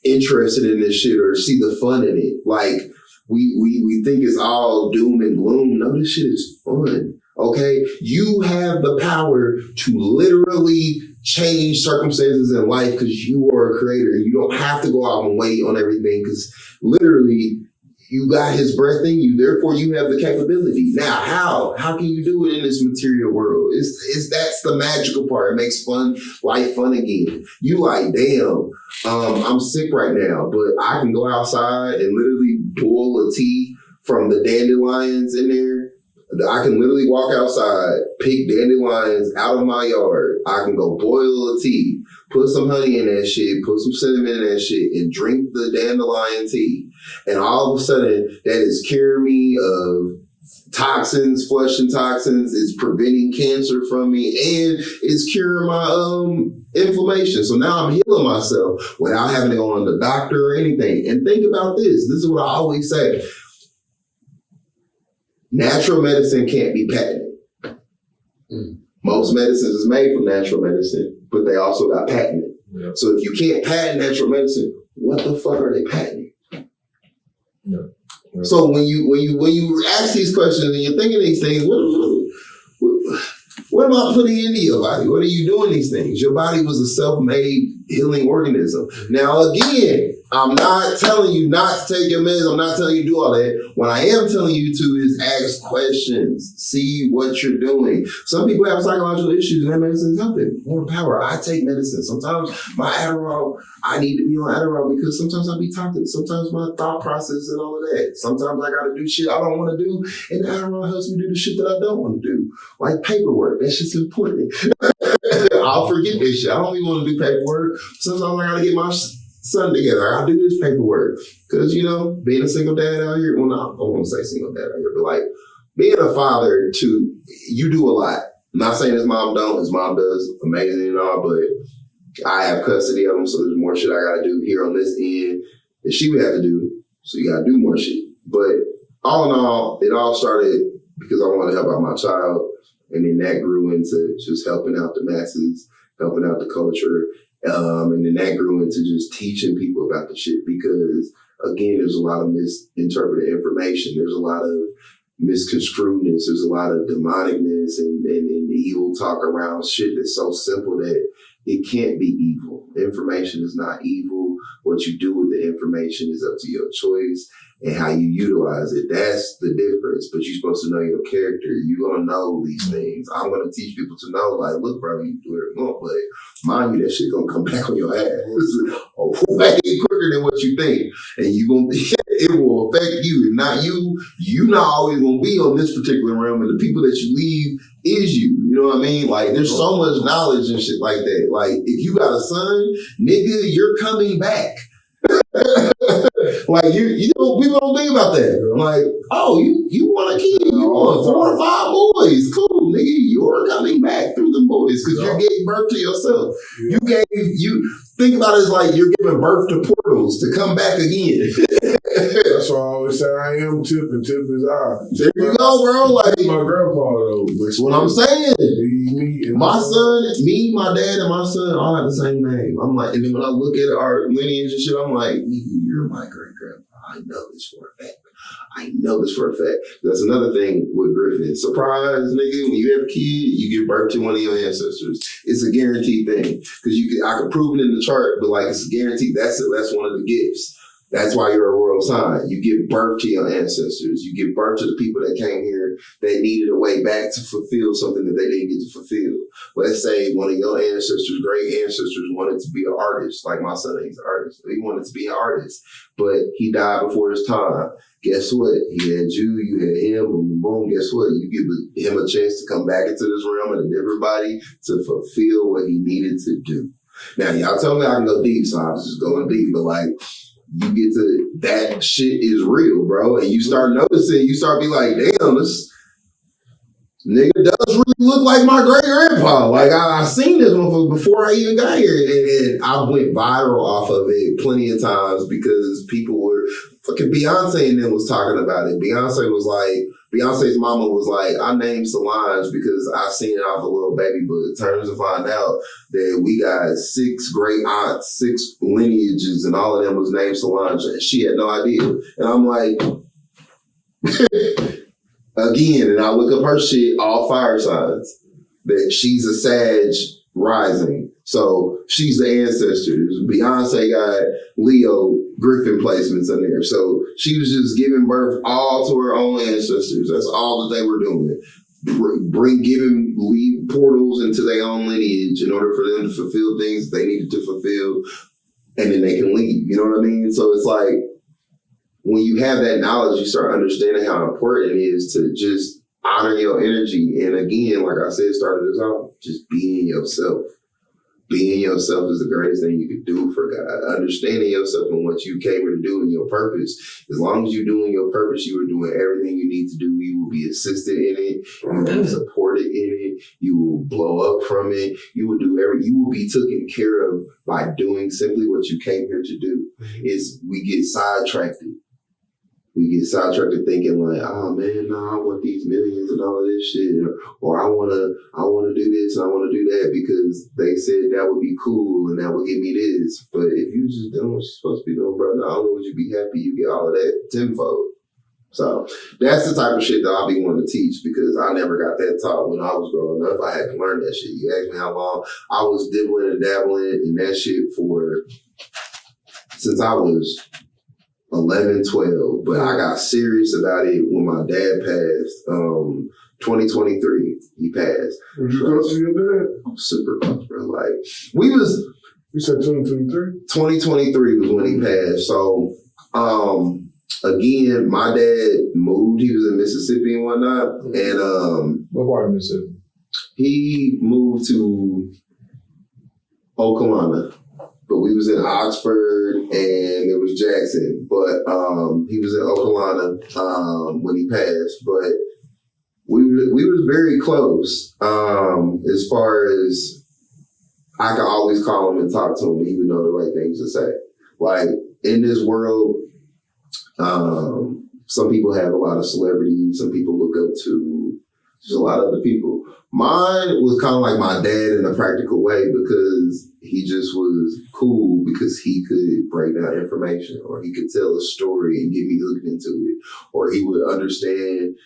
interested in this shit or see the fun in it. Like, we think it's all doom and gloom. No, this shit is fun. Okay? You have the power to literally change circumstances in life because you are a creator. You don't have to go out and wait on everything because literally you got his breath in you. Therefore, you have the capability. Now, how can you do it in this material world? That's the magical part. It makes life fun again. You like, damn, I'm sick right now, but I can go outside and literally boil a tea from the dandelions in there. I can literally walk outside, pick dandelions out of my yard. I can go boil a tea, put some honey in that shit, put some cinnamon in that shit, and drink the dandelion tea. And all of a sudden, that is curing me of toxins, flushing toxins. It's preventing cancer from me, and it's curing my inflammation. So now I'm healing myself without having to go on the doctor or anything. And think about this. This is what I always say. Natural medicine can't be patented. Most medicines is made from natural medicine, but they also got patented. Yeah. So if you can't patent natural medicine, what the fuck are they patenting? Yeah. Yeah. So when you ask these questions and you're thinking these things, what am I putting into your body? What are you doing these things? Your body was a self-made healing organism. Now, again, I'm not telling you not to take your meds. I'm not telling you to do all that. What I am telling you to is ask questions. See what you're doing. Some people have psychological issues and that medicine's helping. More power. I take medicine. Sometimes my Adderall, I need to be on Adderall because sometimes I be toxic. Sometimes my thought process and all of that. Sometimes I got to do shit I don't want to do, and the Adderall helps me do the shit that I don't want to do. Like paperwork. That shit's important. I'll forget this shit. I don't even want to do paperwork. Sometimes I got to get my son together. I do this paperwork. Because, being a single dad out here, well, no, I don't want to say single dad out here, but like being a father too, you do a lot. I'm not saying his mom don't. His mom does amazing and all, but I have custody of him, so there's more shit I got to do here on this end that she would have to do. So you got to do more shit. But all in all, it all started because I wanted to help out my child. And then that grew into just helping out the masses helping out the culture. And then that grew into just teaching people about the shit because, again, there's a lot of misinterpreted information. There's a lot of misconstruedness. There's a lot of demonicness and evil talk around shit that's so simple that it can't be evil. Information is not evil. What you do with the information is up to your choice and how you utilize it. That's the difference. But you're supposed to know your character. You're going to know these things. I'm going to teach people to know, like, look, bro, you do whatever you want, but mind you, that shit going to come back on your ass way quicker than what you think. And it will affect you. If not you not always going to be on this particular realm. And the people that you leave is you. You know what I mean? Like, there's so much knowledge and shit like that. Like, if you got a son, nigga, you're coming back. Like, you know, people don't think about that. I'm like, oh, you want a kid, you want 4 or 5 boys. Cool, nigga, you're coming back through them boys because you gave birth to yourself. Yeah. You think about it as like you're giving birth to portals to come back again. That's why I always say I am Tip and Tip is I. There you go, bro. Like my grandpa though. That's what I'm saying. My son, my dad, and my son all have the same name. I'm like, and then when I look at our lineage and shit, I'm like, you're my great grandpa. I know this for a fact. That's another thing with Griffin. Surprise, nigga, when you have a kid, you give birth to one of your ancestors. It's a guaranteed thing. Because I could prove it in the chart, but like it's a guaranteed. That's one of the gifts. That's why you're a royal sign. You give birth to your ancestors. You give birth to the people that came here that needed a way back to fulfill something that they didn't get to fulfill. Let's say one of your ancestors, great ancestors, wanted to be an artist. Like my son, he's an artist. He wanted to be an artist, but he died before his time. Guess what? He had you had him, boom, boom. Guess what? You give him a chance to come back into this realm and a different body to fulfill what he needed to do. Now, y'all tell me I can go deep, so I'm just going deep, but like, you get to, that shit is real, bro. And you start noticing, you start be like, damn, this nigga does really look like my great grandpa. Like, I seen this motherfucker before I even got here. And I went viral off of it plenty of times because people were, fucking Beyonce and them was talking about it. Beyonce's mama was like, I named Solange because I seen it off a little baby book. Turns to find out that we got 6 great aunts, 6 lineages, and all of them was named Solange. And she had no idea. And I'm like, again, and I look up her shit, all fire signs, that she's a Sag rising. So she's the ancestors. Beyonce got Leo Griffin placements in there. So she was just giving birth all to her own ancestors. That's all that they were doing. Giving lead portals into their own lineage in order for them to fulfill things they needed to fulfill. And then they can leave. You know what I mean? So it's like, when you have that knowledge, you start understanding how important it is to just honor your energy. And again, like I said, started this off, just being yourself. Being yourself is the greatest thing you can do for God. Understanding yourself and what you came here to do and your purpose. As long as you're doing your purpose, you are doing everything you need to do. You will be assisted in it. You will be supported in it. You will blow up from it. You will be taken care of by doing simply what you came here to do. We get sidetracked. We get sidetracked thinking like, oh man, no, I want these millions and all of this shit, or I wanna do this and I wanna do that because they said that would be cool and that would give me this. But if you just doing what you're supposed to be doing, bro, not only would you be happy, you get all of that tenfold. So that's the type of shit that I'll be wanting to teach because I never got that taught when I was growing up. I had to learn that shit. You asked me how long I was dibbling and dabbling in that shit since I was 11, 12, but I got serious about it when my dad passed. 2023, he passed. Was you close to your dad? I'm super close, bro. Like, you said 2023? 2023 was when he passed. So, again, my dad moved. He was in Mississippi and whatnot. And, what part of Mississippi? He moved to Oklahoma. But we was in Oxford and it was Jackson. But he was in Oklahoma when he passed. But we was very close as far as I could always call him and talk to him and he would know the right things to say. Like, in this world, some people have a lot of celebrities. Some people look up to just a lot of other people. Mine was kind of like my dad in a practical way because he just was cool because he could break down information or he could tell a story and get me hooked into it, or he would understand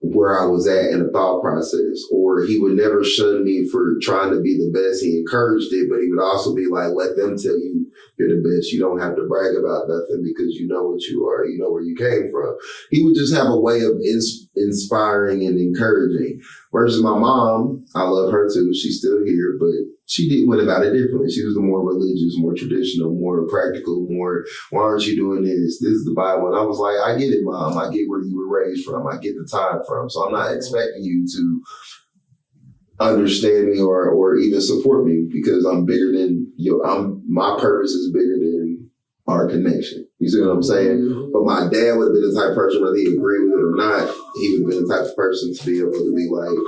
where I was at in the thought process, or he would never shun me for trying to be the best. He encouraged it, but he would also be like, let them tell you you're the best. You don't have to brag about nothing because you know what you are. You know where you came from. He would just have a way of inspiring and encouraging. Versus my mom, I love her too. She's still here, but she went about it differently. She was the more religious, more traditional, more practical, more, why aren't you doing this? This is the Bible. And I was like, I get it, Mom. I get where you were raised from. I get the time from. So I'm not expecting you to understand me or even support me because I'm bigger than you. My purpose is bigger than our connection. You see what I'm saying? But my dad would have been the type of person, whether he agreed with it or not, he would have been the type of person to be able to be like,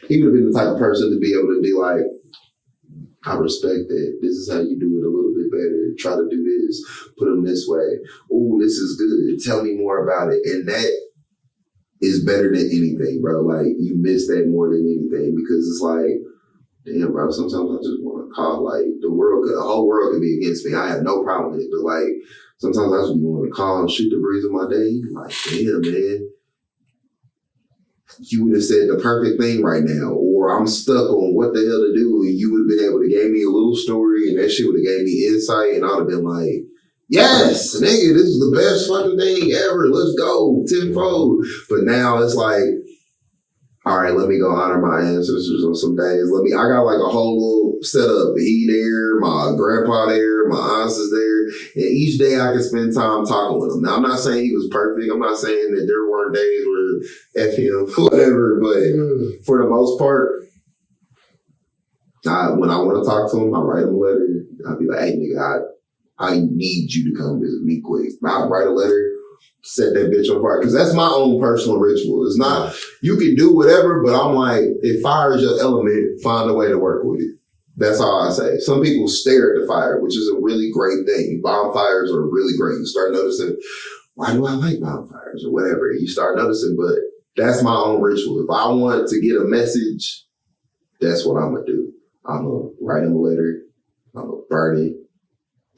he would have been the type of person to be able to be like, I respect that. This is how you do it a little bit better. Try to do this. Put them this way. Ooh, this is good. Tell me more about it. And that is better than anything, bro. Like, you miss that more than anything because it's like, damn, bro, sometimes I just want to call, like, the whole world could be against me. I have no problem with it. But, like, sometimes I just want to call and shoot the breeze of my day. Like, damn, man. You would have said the perfect thing right now, or I'm stuck on what the hell to do, and you would have been able to give me a little story, and that shit would have gave me insight, and I would have been like, yes, nigga, this is the best fucking thing ever. Let's go, tenfold. But now it's like, all right, let me go honor my ancestors on some days. I got like a whole little setup. He there, my grandpa there, my aunts is there. And each day I can spend time talking with him. Now, I'm not saying he was perfect. I'm not saying that there weren't days where F him, whatever. But for the most part, when I want to talk to him, I write him a letter. I'll be like, hey, nigga, I need you to come visit me quick. I'll write a letter. Set that bitch on fire. Because that's my own personal ritual. It's not, you can do whatever, but I'm like, if fire is your element, find a way to work with it. That's all I say. Some people stare at the fire, which is a really great thing. Bonfires are really great. You start noticing, why do I like bonfires or whatever? You start noticing, but that's my own ritual. If I want to get a message, that's what I'm going to do. I'm going to write him a letter. I'm going to burn it.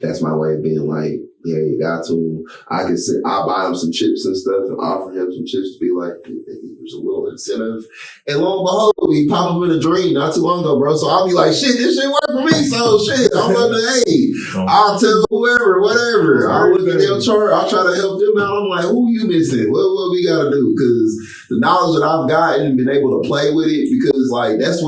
That's my way of being like, yeah, you got to. I'll buy him some chips and stuff and offer him some chips to be like, there's a little incentive. And lo and behold, he popped up in a dream not too long ago, bro. So I'll be like, shit, this shit worked for me. So shit, I'm under, hey, I'll tell whoever, whatever. I'll look at their chart. I'll try to help them out. I'm like, who you missing? What we got to do? Because the knowledge that I've gotten and been able to play with it, because like, that's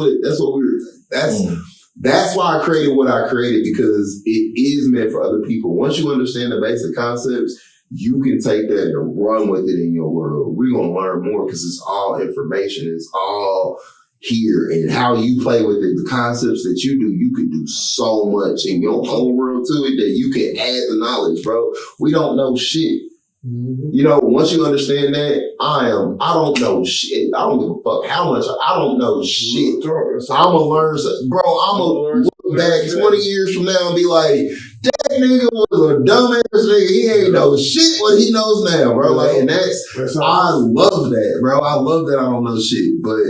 why I created what I created, because it is meant for other people. Once you understand the basic concepts, you can take that and run with it in your world. We're going to learn more because it's all information. It's all here. And how you play with it, the concepts that you do, you can do so much in your own world to it that you can add the knowledge, bro. We don't know shit. Mm-hmm. You know, once you understand that, I don't know shit. I don't give a fuck how much. I don't know shit. I'm going to learn, bro. I'm going to look back 20 years from now and be like, that nigga was a dumbass nigga. He ain't know shit what he knows now, bro. Like, and I love that, bro. I love that I don't know shit. But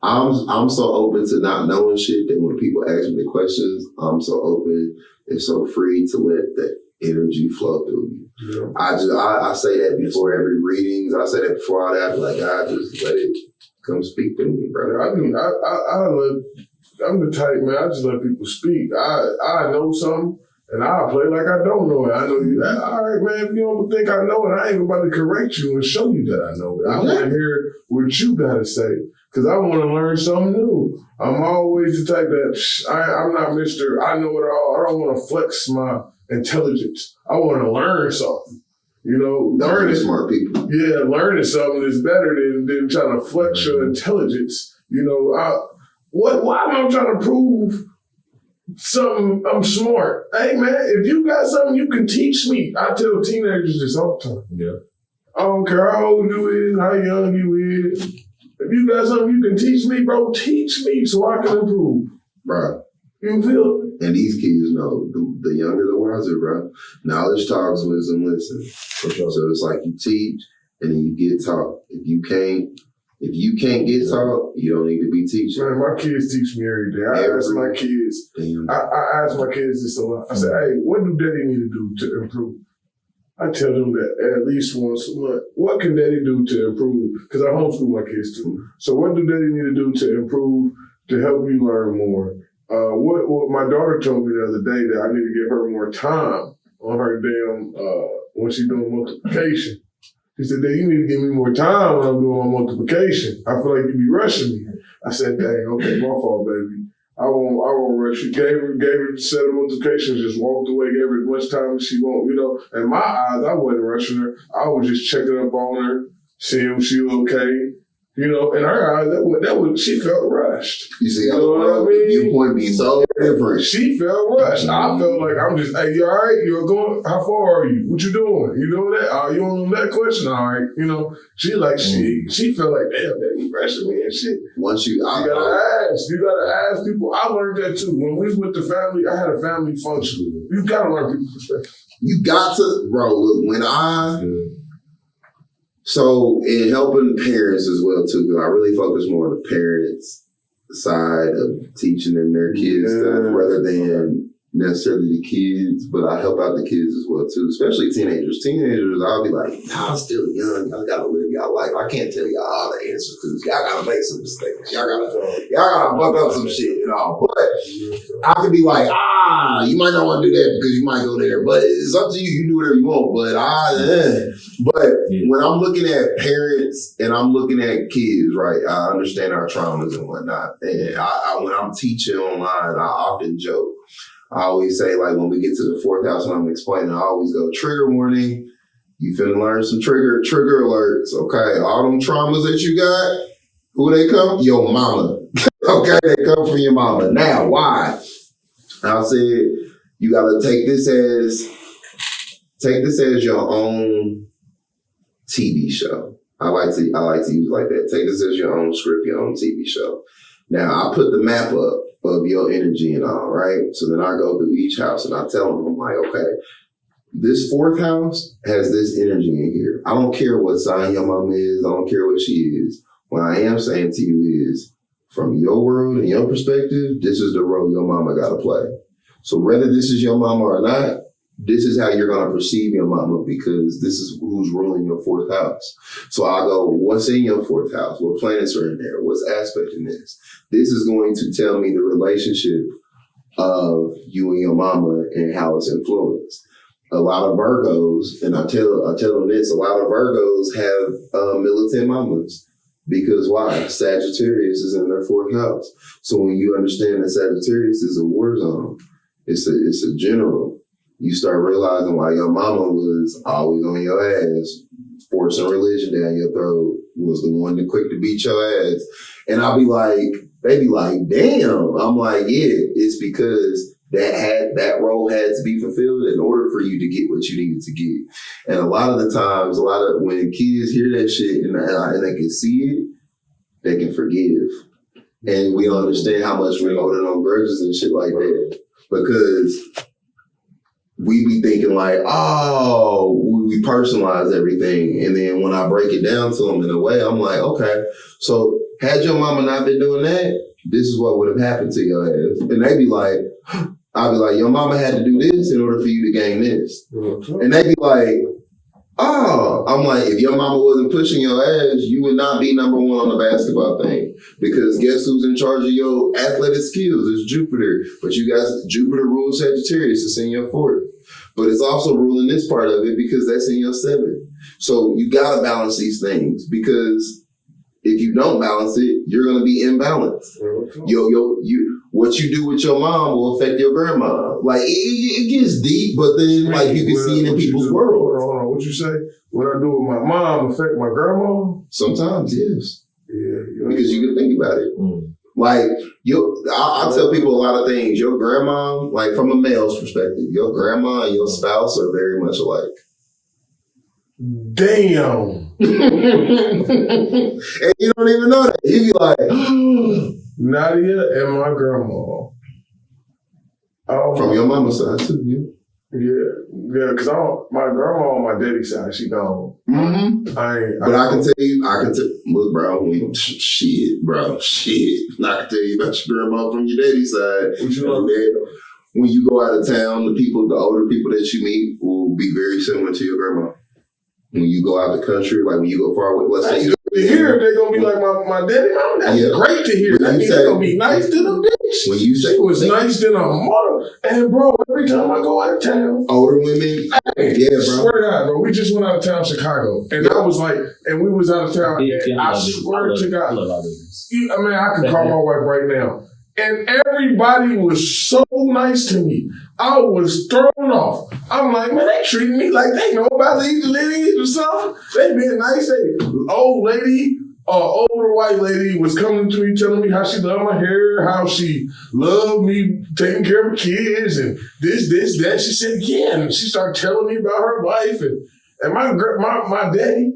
I'm so open to not knowing shit that when people ask me the questions, I'm so open and so free to let that energy flow through you. Yeah. I say that before every readings. I say that before all that. I be like, God, just let it come speak to me, brother. I'm the type, man, I just let people speak. I know something, and I'll play like I don't know it. I know you. All right, man, if you don't think I know it, I ain't about to correct you and show you that I know it. I want to hear what you got to say, because I want to learn something new. I'm always the type that, I'm not Mr. I know it all. I don't want to flex my intelligence. I want to learn something. You know, learning smart people. Yeah, learning something is better than trying to flex your intelligence. You know, why am I trying to prove something? I'm smart. Hey, man, if you got something you can teach me. I tell teenagers this all the time. Yeah. I don't care how old you is, how young you is. If you got something you can teach me, bro, teach me so I can improve. Bro. You feel? And these kids know, the younger the wiser, bro. Knowledge talks, wisdom listens. So it's like you teach, and then you get taught. If you can't get taught, you don't need to be teaching. Man, my kids teach me every day. I ask my kids. I ask my kids this a lot. I say, hey, what do daddy need to do to improve? I tell them that at least once a month. What can daddy do to improve? Because I homeschool my kids too. So what do daddy need to do to improve, to help you learn more? What my daughter told me the other day that I need to give her more time on her damn, when she's doing multiplication. She said, Dad, you need to give me more time when I'm doing my multiplication. I feel like you be rushing me. I said, dang, okay, my fault, baby. I won't rush you. Gave her the set of multiplications, just walked away, gave her as much time as she want. In my eyes, I wasn't rushing her. I was just checking up on her, seeing if she was okay. In her eyes, she felt rushed. You see, what I mean? Viewpoint being so different. She felt rushed. I felt like I'm just, hey, you all right? You're going, how far are you? What you doing? You doing that? Are you on that question? All right. She felt like, damn, you rushing me and shit. You gotta ask people. I learned that too. When we went to family, I had a family function. You gotta learn people's perspective. You got to, bro, look, so in helping parents as well too, because I really focus more on the parents' side of teaching them their kids stuff rather than necessarily the kids, but I help out the kids as well too, especially teenagers. I'll be like, I'm still young, y'all gotta live y'all life. I can't tell y'all all the answers because y'all gotta make some mistakes. Y'all gotta fuck up some shit and all. But I could be like, you might not want to do that because you might go there, but it's up to you. You do whatever you want. But when I'm looking at parents and I'm looking at kids, right, I understand our traumas and whatnot. And when I'm teaching online, I often joke. I always say, like, when we get to the fourth house and I'm explaining, I always go, trigger warning. You finna learn some trigger alerts, okay? All them traumas that you got, who they come? Your mama. Okay, they come from your mama. Now, why? I said, you gotta take this as your own TV show. I like to use it like that. Take this as your own script, your own TV show. Now, I put the map up of your energy and all, right? So then I go through each house and I tell them, I'm like, okay, this fourth house has this energy in here. I don't care what sign your mom is. I don't care what she is. What I am saying to you is, from your world and your perspective, this is the role your mama got to play. So whether this is your mama or not, this is how you're going to perceive your mama because this is who's ruling your fourth house. So I go, what's in your fourth house? What planets are in there? What's aspect in this? This is going to tell me the relationship of you and your mama and how it's influenced. A lot of Virgos, and I tell them this, a lot of Virgos have militant mamas. Because why? Sagittarius is in their fourth house. So when you understand that Sagittarius is a war zone, it's a general, you start realizing why your mama was always on your ass, forcing religion down your throat, was the one that quick to beat your ass. And I'll be like, they be like, damn. I'm like, yeah, it's because that role had to be fulfilled in order for you to get what you needed to get. And a lot of the times, when kids hear that shit and they can see it, they can forgive. And we understand how much we're holding on grudges and shit like that. Because we be thinking like, we personalize everything. And then when I break it down to them in a way, I'm like, okay, so had your mama not been doing that, this is what would have happened to your ass. And they be like, I'll be like, your mama had to do this in order for you to gain this. Mm-hmm. And they be like, I'm like, if your mama wasn't pushing your ass, you would not be number one on the basketball thing. Because guess who's in charge of your athletic skills? It's Jupiter. But you guys, Jupiter rules Sagittarius. It's in your fourth. But it's also ruling this part of it because that's in your seventh. So you got to balance these things because if you don't balance it, you're going to be imbalanced. What you do with your mom will affect your grandma. Like, it gets deep, but then, like, you can see it in people's world. Hold on. What you say? What I do with my mom affect my grandma? Sometimes, yes. Yeah. Because you can think about it. Mm. Like, I'll tell people a lot of things. Your grandma, like, from a male's perspective, your grandma and your spouse are very much alike. Damn. And you don't even know that. You be like, Nadia and my grandma. From your mama's side too, yeah. Yeah, because my grandma on my daddy's side, she gone. Mm-hmm. I can tell you, look, bro, shit. I can tell you about your grandma from your daddy's side. What you know? When you go out of town, the older people that you meet will be very similar to your grandma. When you go out the country, like when you go far away, let's say you to hear they're gonna be like my daddy. That's great to hear. That means they're gonna be nice to the bitch. When you say she was nice to the mother, and bro, every time I go out of town, older women, yeah, bro. Swear to God, bro, we just went out of town, Chicago, and I was like, and we was out of town. And I swear to God, I can call my wife right now. And everybody was so nice to me. I was thrown off. I'm like, man, they treating me like they know about Lead Your Lineage or something. They being nice. Old lady, older white lady was coming to me telling me how she loved my hair, how she loved me taking care of her kids, and this, that. She said, yeah. And she started telling me about her life. And my daddy,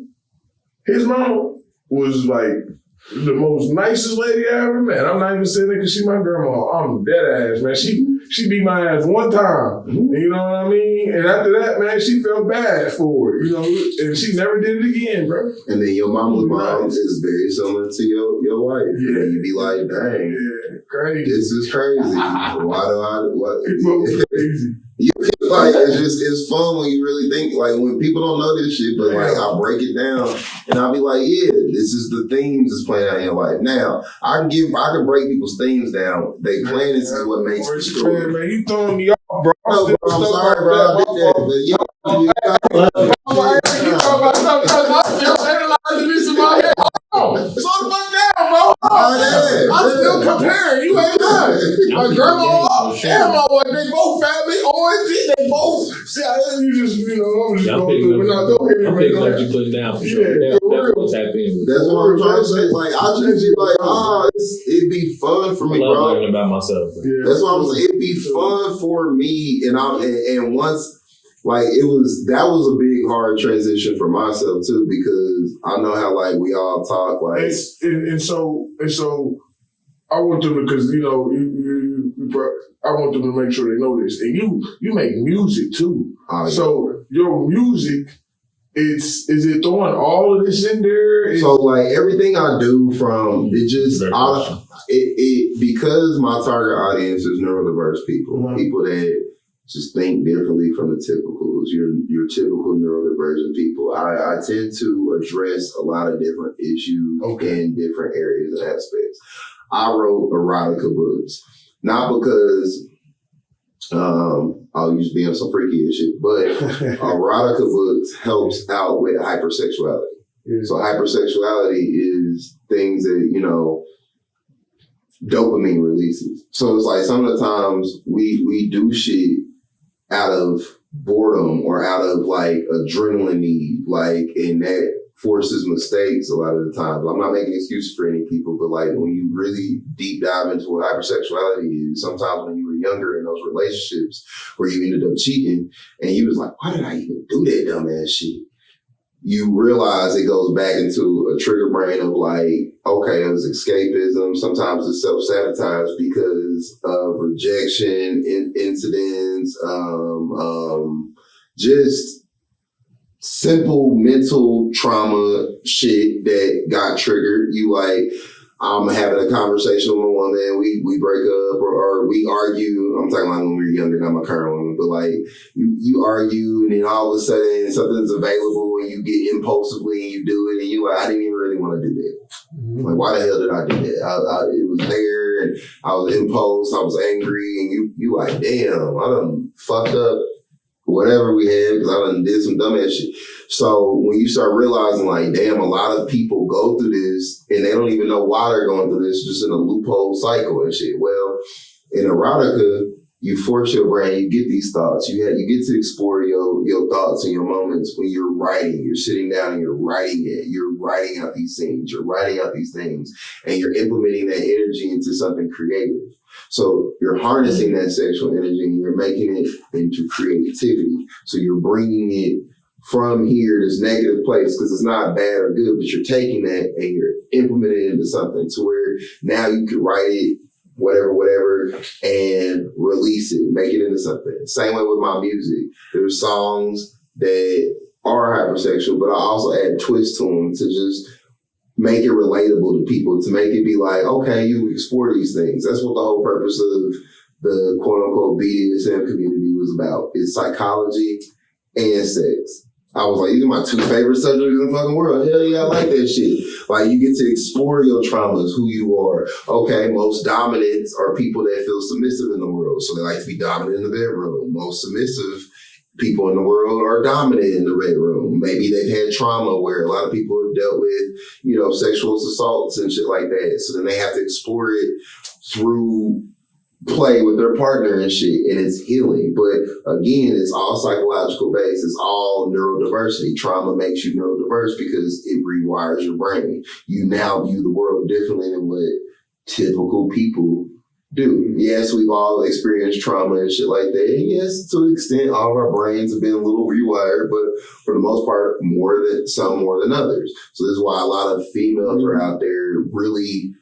his mom was like, the most nicest lady I ever met. I'm not even saying that because she my grandma. I'm dead ass, man. She beat my ass one time. Mm-hmm. You know what I mean? And after that, man, she felt bad for it. You know, and she never did it again, bro. And then your mama's mom is very similar to your wife. Yeah. And you be like, dang, crazy. This is crazy. What? It's crazy. Like, it's fun when you really think, like, when people don't know this shit, but like, I'll break it down and I'll be like, yeah, this is the themes that's playing out in your life. Now, I can break people's themes down. They plan this is what makes the story. Man, you throwing me off, bro. I'm sorry, bro. I did that, but you I'm still analyzing this in my head. Hold on. Slow the fuck down, bro. I'm still comparing. You ain't done. My grandma and my wife, they both family oriented. They both. See, I'm just going through. But now, go ahead. I'm picking what you put down for sure. That's what I'm trying to say. Like, I just be like, it'd be fun for me, bro. I love learning about myself. That's what I'm saying. It'd be fun for me, and once. Like that was a big hard transition for myself too, because I know how like we all talk like and so I want them to, because I want them to make sure they know this. And you make music too. Oh, yeah. So your music, is it throwing all of this in there? So like everything I do from because my target audience is neurodiverse people, mm-hmm. people that just think differently from the typicals, your typical neurodivergent people. I tend to address a lot of different issues in different areas and aspects. I wrote erotica books, not because I'll use being some freaky and shit, but erotica books helps out with hypersexuality. Yeah. So hypersexuality is things that, dopamine releases. So it's like some of the times we do shit out of boredom or out of like adrenaline need, like, and that forces mistakes a lot of the times. I'm not making excuses for any people, but like when you really deep dive into what hypersexuality is, sometimes when you were younger in those relationships where you ended up cheating and you was like, why did I even do that dumbass shit? You realize it goes back into a trigger brain of like, okay, it was escapism. Sometimes it's self-sabotage because of rejection, incidents, just simple mental trauma shit that got triggered. You like, I'm having a conversation with a woman, we break up or we argue. I'm talking about when we were younger, not my current woman, but like you argue and then all of a sudden something's available and you get impulsively and you do it and you like, I didn't even really want to do that. Mm-hmm. Like, why the hell did I do that? It was there and I was impulse, I was angry and you like, damn, I done fucked up whatever we had because I done did some dumbass shit. So when you start realizing like, damn, a lot of people go through this and they don't even know why they're going through this, just in a loophole cycle and shit. Well, in erotica, you force your brain, you get these thoughts. You get to explore your thoughts and your moments when you're writing. You're sitting down and you're writing it. You're writing out these things. You're writing out these things. And you're implementing that energy into something creative. So you're harnessing that sexual energy and you're making it into creativity. So you're bringing it from here, this negative place, because it's not bad or good, but you're taking that and you're implementing it into something to where now you can write it whatever, and release it, make it into something. Same way with my music. There's songs that are hypersexual, but I also add twists to them to just make it relatable to people, to make it be like, okay, you explore these things. That's what the whole purpose of the quote-unquote BDSM community was about. It's psychology and sex. I was like, these are my two favorite subjects in the fucking world. Hell yeah, I like that shit. Like, you get to explore your traumas, who you are. Okay, most dominants are people that feel submissive in the world, so they like to be dominant in the bedroom. Most submissive people in the world are dominant in the bedroom. Maybe they've had trauma where a lot of people have dealt with, sexual assaults and shit like that. So then they have to explore it through play with their partner and shit, and it's healing. But again, it's all psychological based. It's all neurodiversity. Trauma makes you neurodiverse because it rewires your brain. You now view the world differently than what typical people do. Yes, we've all experienced trauma and shit like that. And yes, to an extent, all of our brains have been a little rewired, but for the most part, more than others. So this is why a lot of females are out there really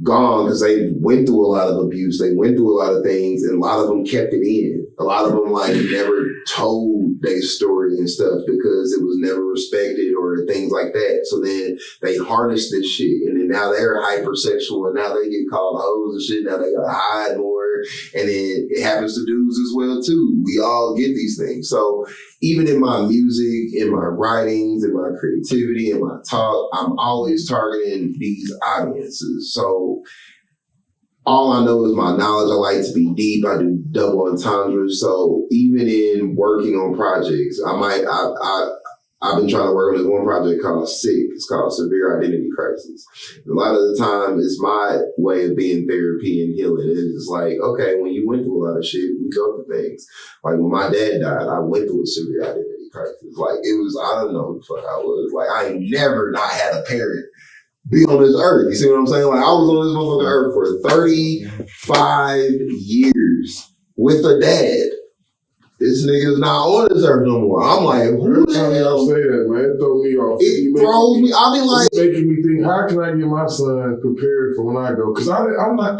gone, because they went through a lot of abuse. They went through a lot of things, and a lot of them kept it in. A lot of them never told their story and stuff because it was never respected or things like that. So then they harnessed this shit, and then now they're hypersexual, and now they get called hoes and shit. Now they gotta hide more, and then it happens to dudes as well too. We all get these things. So even in my music, in my writings, in my creativity, in my talk, I'm always targeting these audiences. So all I know is my knowledge. I like to be deep. I do double entendres. So even in working on projects, I've been trying to work on this one project called SICK. It's called Severe Identity Crisis. And a lot of the time, it's my way of being therapy and healing. It's like, okay, when you went through a lot of shit, we go through things. Like when my dad died, I went through a severe identity crisis. Like it was, I don't know who the fuck I was. Like I ain't never not had a parent be on this earth. You see what I'm saying? Like I was on this motherfucking earth for 35 years with a dad. This nigga's not on this earth no more. I'm like, who the hell? Say that, man. It throws me off. It throws me. I be like, making me think, how can I get my son prepared for when I go? Because I'm not.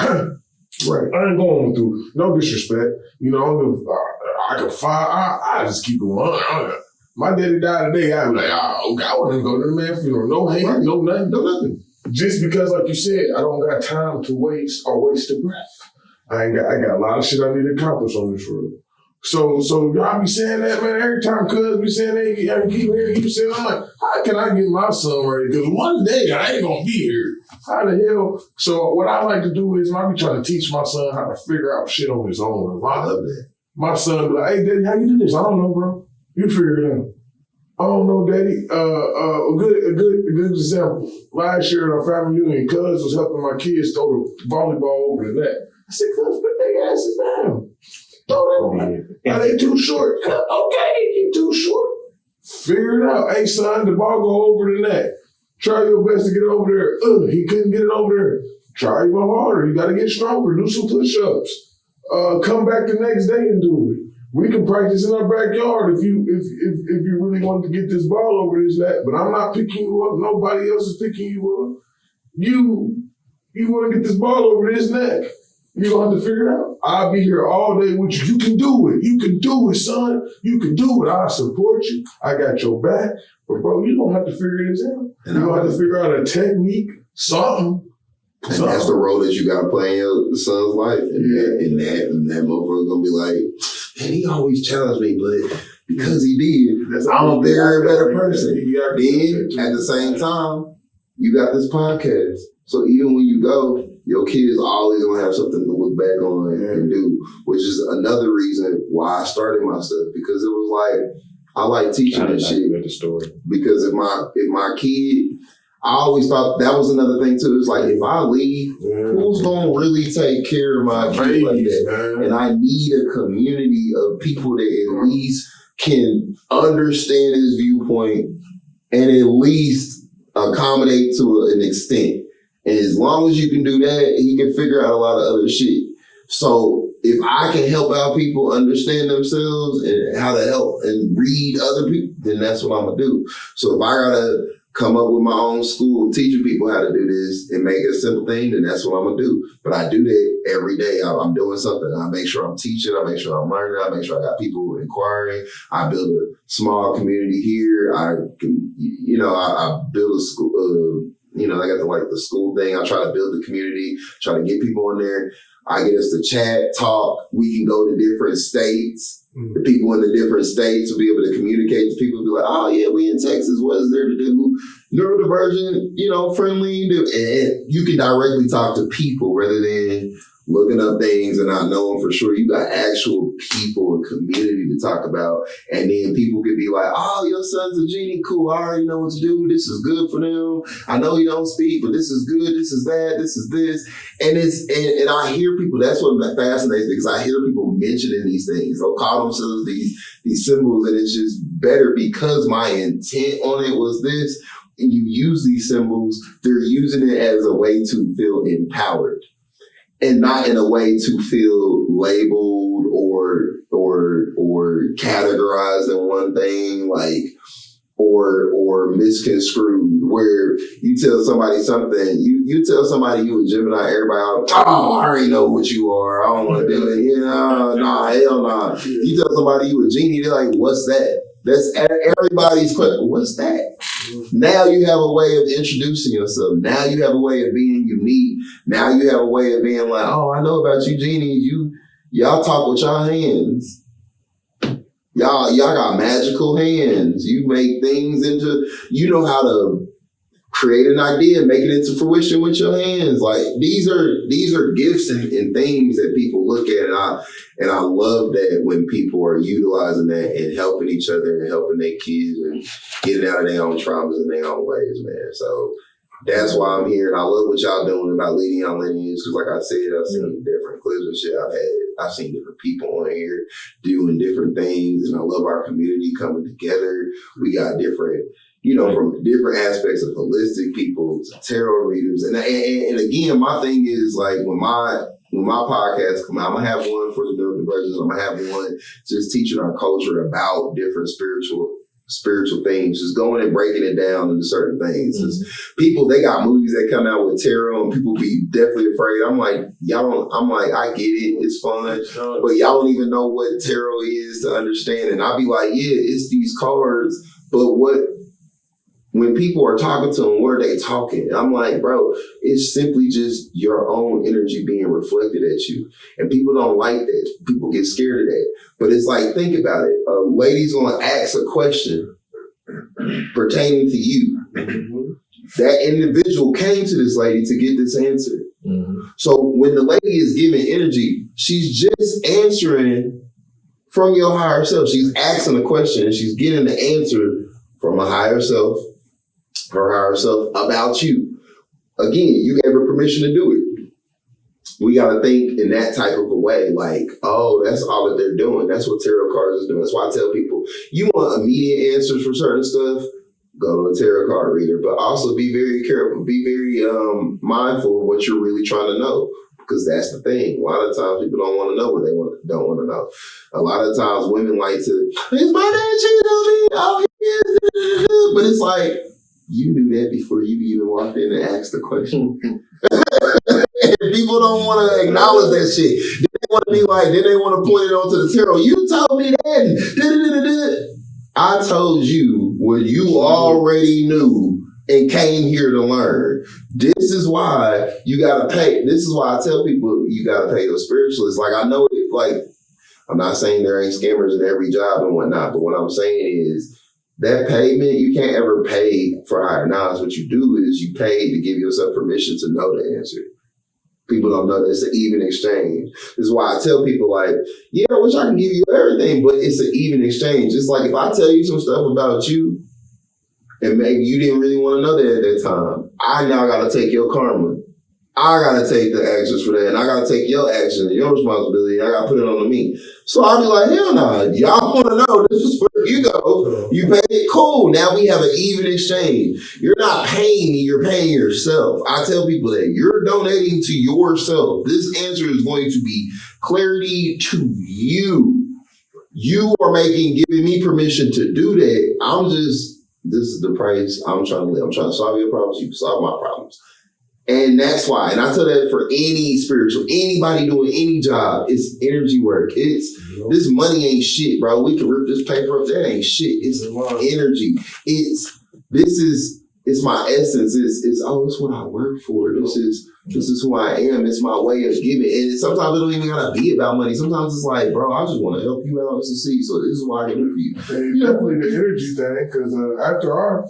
Right. I ain't going through no disrespect. I can fire. I just keep it on. My daddy died today. I was like, okay, I wouldn't go to the man's funeral. No hate, right. No nothing. Just because, like you said, I don't got time to waste a breath. I got a lot of shit I need to accomplish on this road. So y'all be saying that, man, every time cuz be saying that, I keep hearing you saying, I'm like, how can I get my son ready? Because one day I ain't gonna be here. How the hell? So what I like to do is I be trying to teach my son how to figure out shit on his own. I love that. My son be like, hey, Daddy, how you do this? I don't know, bro. You figure it out. I don't know, Daddy. A good example. Last year at our family reunion, cuz was helping my kids throw the volleyball over the net. I said, cuz, put their asses down. Throw that one. Are they too short? Okay, you too short. Figure it out. Hey, son, the ball go over the net. Try your best to get over there. He couldn't get it over there. Try even harder. You got to get stronger. Do some push-ups. Come back the next day and do it. We can practice in our backyard if you really want to get this ball over this net. But I'm not picking you up. Nobody else is picking you up. You want to get this ball over this net. You're going to have to figure it out. I'll be here all day with you. You can do it. You can do it, son. You can do it. I support you. I got your back. But, bro, you're going to have to figure this out. You're going to have to figure out a technique, something. And that's the role that you got to play in your son's life. And that motherfucker's going to be like, man, he always challenged me, but because he did, I'm a bigger, better person. Then, at the same time, you got this podcast. So even when you go, your kids always gonna have something to look back on and do, which is another reason why I started my stuff, because it was like, I like teaching this shit. Because if my kid, I always thought that was another thing too. It's like, if I leave, who's gonna really take care of my kid like that? Man. And I need a community of people that at least can understand his viewpoint and at least accommodate to an extent. And as long as you can do that, he can figure out a lot of other shit. So if I can help out people understand themselves and how to help and read other people, then that's what I'm gonna do. So if I gotta come up with my own school, teaching people how to do this and make it a simple thing, then that's what I'm going to do. But I do that every day. I'm doing something. I make sure I'm teaching. I make sure I'm learning. I make sure I got people inquiring. I build a small community here. I build a school, I got the school thing. I try to build the community, try to get people in there. I get us to chat, talk. We can go to different states. The people in the different states will be able to communicate to people, be like, oh yeah, we in Texas. What is there to do? Neurodivergent, friendly. And you can directly talk to people rather than looking up things and not knowing for sure. You got actual people and community to talk about. And then people could be like, oh, your son's a genie. Cool. I already know what to do. This is good for them. I know he don't speak, but this is good. This is that. This is this. And I hear people, that's what fascinates me, because I hear people mentioning these things. They'll call themselves these symbols, and it's just better because my intent on it was this. And you use these symbols, they're using it as a way to feel empowered. And not in a way to feel labeled or categorized in one thing, or misconstrued, where you tell somebody something, you tell somebody you a Gemini, everybody, I already know what you are. I don't want to do it. Hell nah. You tell somebody you a genie, they're like, what's that? That's everybody's question. What's that? Now you have a way of introducing yourself. Now you have a way of being unique. Now you have a way of being like, oh, I know about you, genies. Y'all talk with y'all hands. Y'all got magical hands. You make things you know how to create an idea, make it into fruition with your hands. Like these are gifts and things that people look at, and I love that when people are utilizing that and helping each other and helping their kids and getting out of their own traumas in their own ways, man. So that's why I'm here, and I love what y'all doing about leading your lineage, because like I said, I've seen different clips and shit I've seen different people on here doing different things, and I love our community coming together. We got different, from different aspects of holistic people to tarot readers. And again, my thing is like when my podcast come out, I'm gonna have one for the neurodivergent. I'm gonna have one just teaching our culture about different spiritual things, just going and breaking it down into certain things. People, they got movies that come out with tarot and people be definitely afraid. I'm like, I get it, it's fun, but y'all don't even know what tarot is to understand. And I'll be like, yeah, it's these cards, but when people are talking to them, what are they talking? I'm like, bro, it's simply just your own energy being reflected at you. And people don't like that. People get scared of that. But it's like, think about it. A lady's going to ask a question pertaining to you. That individual came to this lady to get this answer. So when the lady is giving energy, she's just answering from your higher self. She's asking a question and she's getting the answer from a higher self, her higher self, about you. Again, you gave her permission to do it. We got to think in that type of a way, like, oh, that's all that they're doing. That's what tarot cards is doing. That's why I tell people, you want immediate answers for certain stuff, go to a tarot card reader, but also be very careful, be very mindful of what you're really trying to know, because that's the thing. A lot of times people don't want to know what they don't want to know. A lot of times women like to, is my man cheating on me? Oh, he is. But it's like, you knew that before you even walked in and asked the question. People don't want to acknowledge that shit. They want to be like, then they want to point it onto the tarot. You told me that. I told you what you already knew and came here to learn. This is why you got to pay. This is why I tell people you got to pay your spiritualists. Like, I know it, like, I'm not saying there ain't scammers in every job and whatnot, but what I'm saying is, that payment, you can't ever pay for higher knowledge. What you do is you pay to give yourself permission to know the answer. People don't know that it's an even exchange. This is why I tell people, like, yeah, I wish I could give you everything, but it's an even exchange. It's like if I tell you some stuff about you, and maybe you didn't really want to know that at that time, I now got to take your karma. I got to take the actions for that, and I got to take your action and your responsibility, and I got to put it on me. So I'll be like, hell no, y'all want to know, this is where you go. You pay it, cool. Now we have an even exchange. You're not paying me, you're paying yourself. I tell people that you're donating to yourself. This answer is going to be clarity to you. You are giving me permission to do that. I'm just this is the price I'm trying to live. I'm trying to solve your problems. You can solve my problems. And that's why, and I tell that for any spiritual, anybody doing any job, it's energy work. This money ain't shit, bro. We can rip this paper up. That ain't shit. It's energy. It's my essence. It's what I work for. This is who I am. It's my way of giving. And sometimes it don't even gotta be about money. Sometimes it's like, bro, I just want to help you out and succeed. So this is what I can do for you. Definitely the energy thing, because after our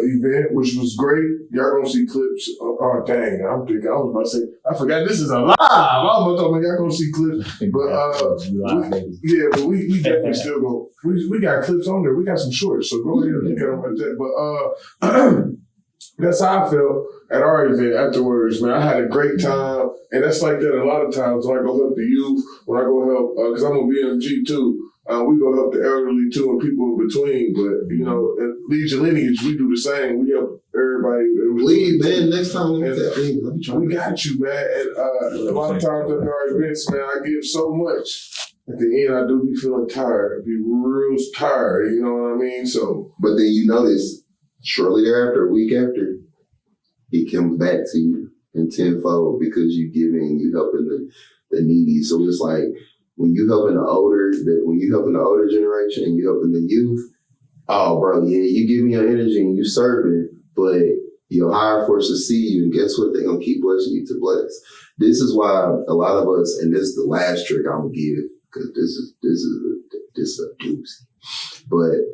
event, which was great, y'all gonna see clips. Oh dang, I was about to say, I forgot this is a live. I was about to talk about y'all gonna see clips, but but we definitely still go. We got clips on there. We got some shorts, so go ahead and look at them like that. But that's how I felt at our event afterwards, man. I had a great time, and that's like that a lot of times when I go help the youth, when I go help, because I'm a BMG too. We go help the elderly too and people in between. But, you know, at Lead Your Lineage, we do the same. We help everybody. Lead, man, next time we got you, man. And a lot of times at our events, man, I give so much. At the end, I do be feeling tired. I be real tired, you know what I mean? So, but then you notice, shortly thereafter, a week after, it comes back to you in tenfold because you giving, you helping the needy. So it's like, when you helping the older generation and you helping the youth, oh bro, yeah, you giving your energy and you serving, but your higher forces see you, and guess what? They're gonna keep blessing you to bless. This is why a lot of us, and this is the last trick I'm gonna give, because this is a doozy. But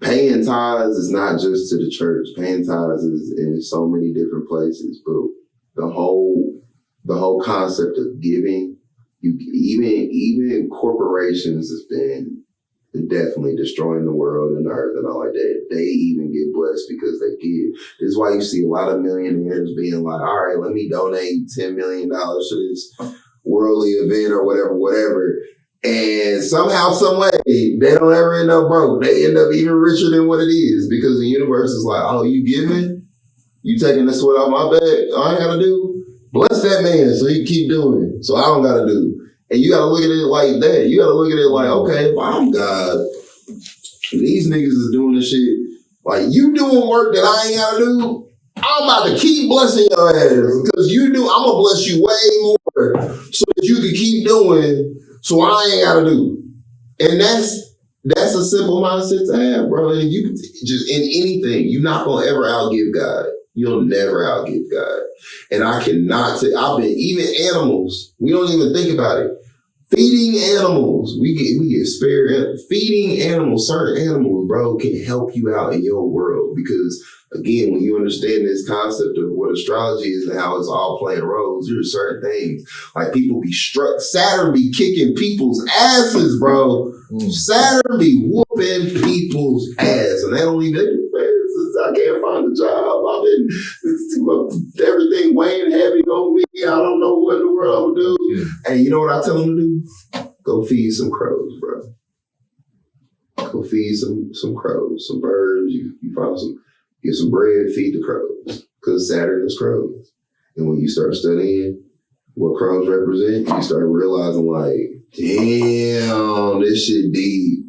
paying tithes is not just to the church. Paying tithes is in so many different places, but the whole concept of giving. Even corporations has been definitely destroying the world and the earth and all like that. They even get blessed because they give. This is why you see a lot of millionaires being like, all right, let me donate $10 million to this worldly event or whatever. And somehow, some way, they don't ever end up broke. They end up even richer than what it is because the universe is like, oh, you giving? You taking the sweat off my back? All I ain't gotta do? Bless that man so he can keep doing it. So I don't gotta do. And you gotta look at it like that. You gotta look at it like, okay, if I'm God, these niggas is doing this shit. Like, you doing work that I ain't gotta do, I'm about to keep blessing your ass. Because I'm gonna bless you way more so that you can keep doing so I ain't gotta do. And that's a simple mindset to have, bro. And you can just, in anything, you're not gonna ever outgive God. You'll never outgive God. And I cannot say, even animals, we don't even think about it. Feeding animals, we get spared. Feeding animals, certain animals, bro, can help you out in your world. Because, again, when you understand this concept of what astrology is and how it's all playing roles, there's certain things. Like, people be struck. Saturn be kicking people's asses, bro. Saturn be whooping people's ass. And they don't even... I can't find a job. Everything weighing heavy on me. I don't know what in the world I'm gonna do. Yeah. And you know what I tell them to do? Go feed some crows, bro. Go feed some crows, some birds. You find get some bread, feed the crows. Because Saturn is crows. And when you start studying what crows represent, you start realizing like, damn, this shit deep.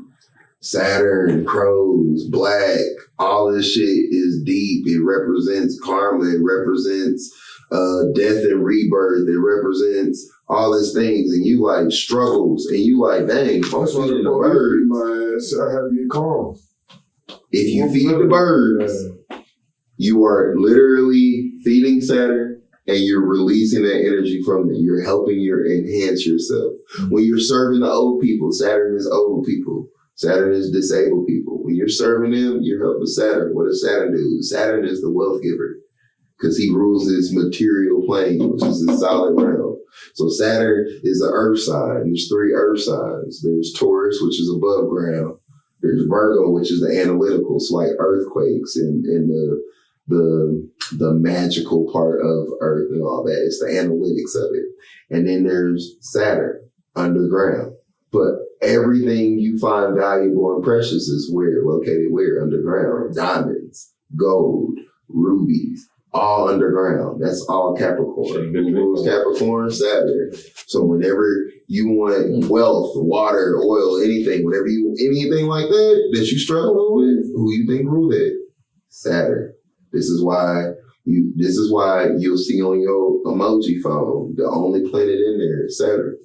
Saturn, crows, black, all this shit is deep. It represents karma. It represents death and rebirth. It represents all these things. And you like struggles. And you like, dang, if I'm feeding the birds, I have to get calm. If you feed the birds, you are literally feeding Saturn and you're releasing that energy from them. You're helping enhance yourself. When you're serving the old people, Saturn is old people. Saturn is disabled people. When you're serving them, you're helping Saturn. What does Saturn do? Saturn is the wealth giver because he rules this material plane, which is the solid realm. So Saturn is an earth sign. There's 3 earth signs. There's Taurus, which is above ground. There's Virgo, which is the analytical, so like earthquakes and the magical part of Earth and all that. It's the analytics of it. And then there's Saturn, underground. But everything you find valuable and precious is located where? Underground. Diamonds, gold, rubies, all underground. That's all Capricorn. Who rules Capricorn? Saturn. So whenever You want wealth, water, oil, anything, anything like that you struggling with, who you think ruled it? Saturn. This is why you'll see on your emoji phone, the only planet in there is Saturn.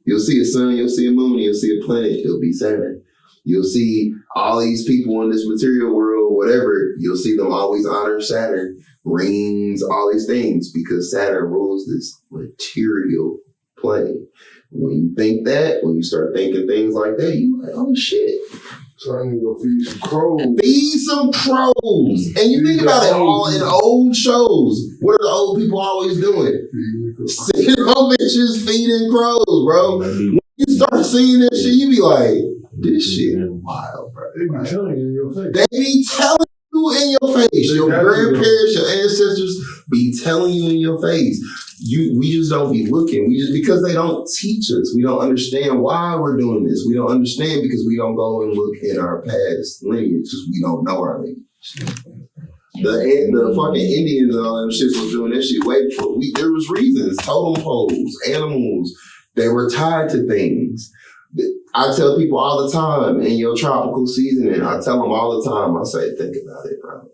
You'll see a sun, you'll see a moon, you'll see a planet, it'll be Saturn. You'll see all these people in this material world, whatever, you'll see them always honor Saturn, rings, all these things, because Saturn rules this material plane. When you think that, when you start thinking things like that, you're like, oh shit. So I need to go feed some crows. Feed some crows. And you think about it all in old shows. What are the old people always doing? Sitting on bitches feeding crows, bro. When you start seeing that shit, you be like, this shit is wild, bro. They be telling you in your face. They be telling you in your face. Your grandparents, your ancestors be telling you in your face. We just don't be looking. Because they don't teach us. We don't understand why we're doing this. We don't understand because we don't go and look in our past lineage because we don't know our lineage. The fucking Indians and all them shits was doing that shit way before. There was reasons. Totem poles, animals, they were tied to things. I tell people all the time in your tropical season, and I tell them all the time, I say, think about it, bro.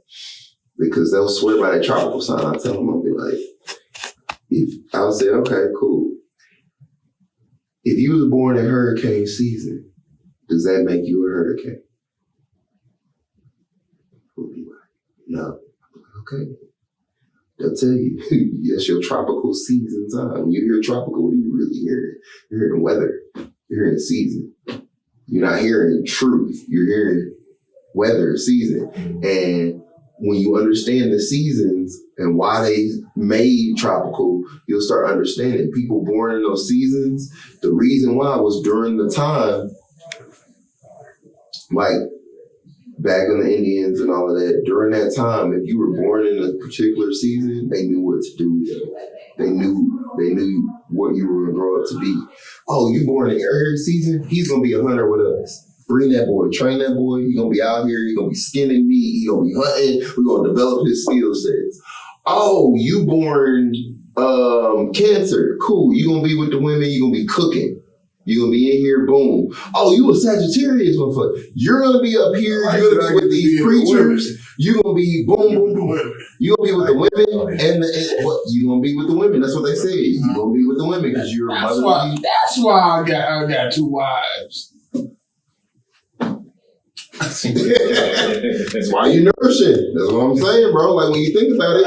Because they'll swear by that tropical sign. I tell them, I'll be like, I'll say, okay, cool. If you was born in hurricane season, does that make you a hurricane? We'll be like, no. Okay. They'll tell you, yes, your tropical season time. When you hear tropical, what are you really hearing? You're hearing weather. You're hearing season. You're not hearing truth. You're hearing weather, season. And when you understand the seasons and why they made tropical, you'll start understanding people born in those seasons. The reason why was during the time, like back in the Indians and all of that, during that time, if you were born in a particular season, they knew what to do with you. They knew what you were going to grow up to be. Oh, you born in Aries season? He's going to be a hunter with us. Bring that boy, train that boy. He's going to be out here. He's going to be skinning meat. He's going to be hunting. We're going to develop his skill sets. Oh, you born Cancer. Cool. You're going to be with the women. You're going to be cooking. You're going to be in here, boom. Oh, you a Sagittarius, motherfucker. You're going to be up here. You're going to be with these preachers. You're going to be boom, boom, boom. You're going to be with the women. And you're going to be with the women. That's what they say. You're going to be with the women because you're a mother. That's why I got two wives. That's why you nourishing. That's what I'm saying, bro. Like when you think about it.